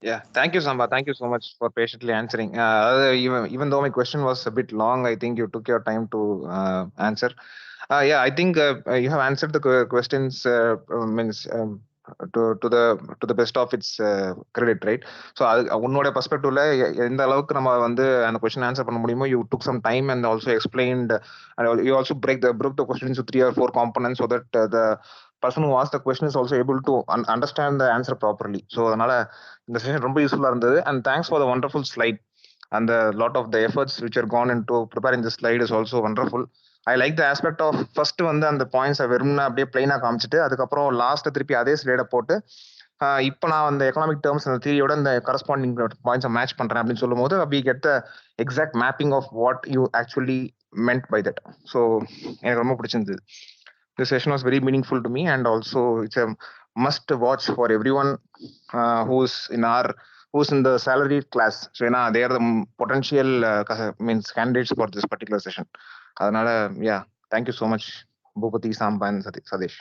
Yeah, thank you, Samba. Thank you so much for patiently answering. Even though my question was a bit long, I think you took your time to answer. Yeah, I think you have answered the questions means to the best of its credit, right? So உன்னோட perspectiveல எந்த அளவுக்கு நம்ம வந்து அந்த question answer பண்ண முடியுமோ, you took some time and also explained, and you also broke the question into 3 or 4 components so that the person who asked the question is also able to understand the answer properly. So அதனால இந்த session ரொம்ப யூஸ்ஃபுல்லா இருந்தது. And thanks for the wonderful slide, and a lot of the efforts which are gone into preparing this slide is also wonderful. I like the aspect of first வந்து அந்த பாயிண்ட்ஸை வெறும்னா அப்படியே பிளைனா காமிச்சிட்டு அதுக்கப்புறம் லாஸ்ட் திருப்பி அதே ஸ்லைடை போட்டு இப்போ நான் அந்த எக்கனாமிக் டேர்ம்ஸ் அந்த தியரியோட இந்த கரஸ்பாண்டிங் பாயிண்ட்ஸை மேட்ச் பண்றேன் அப்படின்னு சொல்லும் போது we get the exact mapping of what you actually meant by that. So எனக்கு ரொம்ப பிடிச்சிருந்தது. This session was very meaningful to me, and also it's a must watch for everyone who's in the salaried class. So they are the potential means candidates for this particular session. Adanaala, yeah, thank you so much, Bhupati, Samba and Sadesh.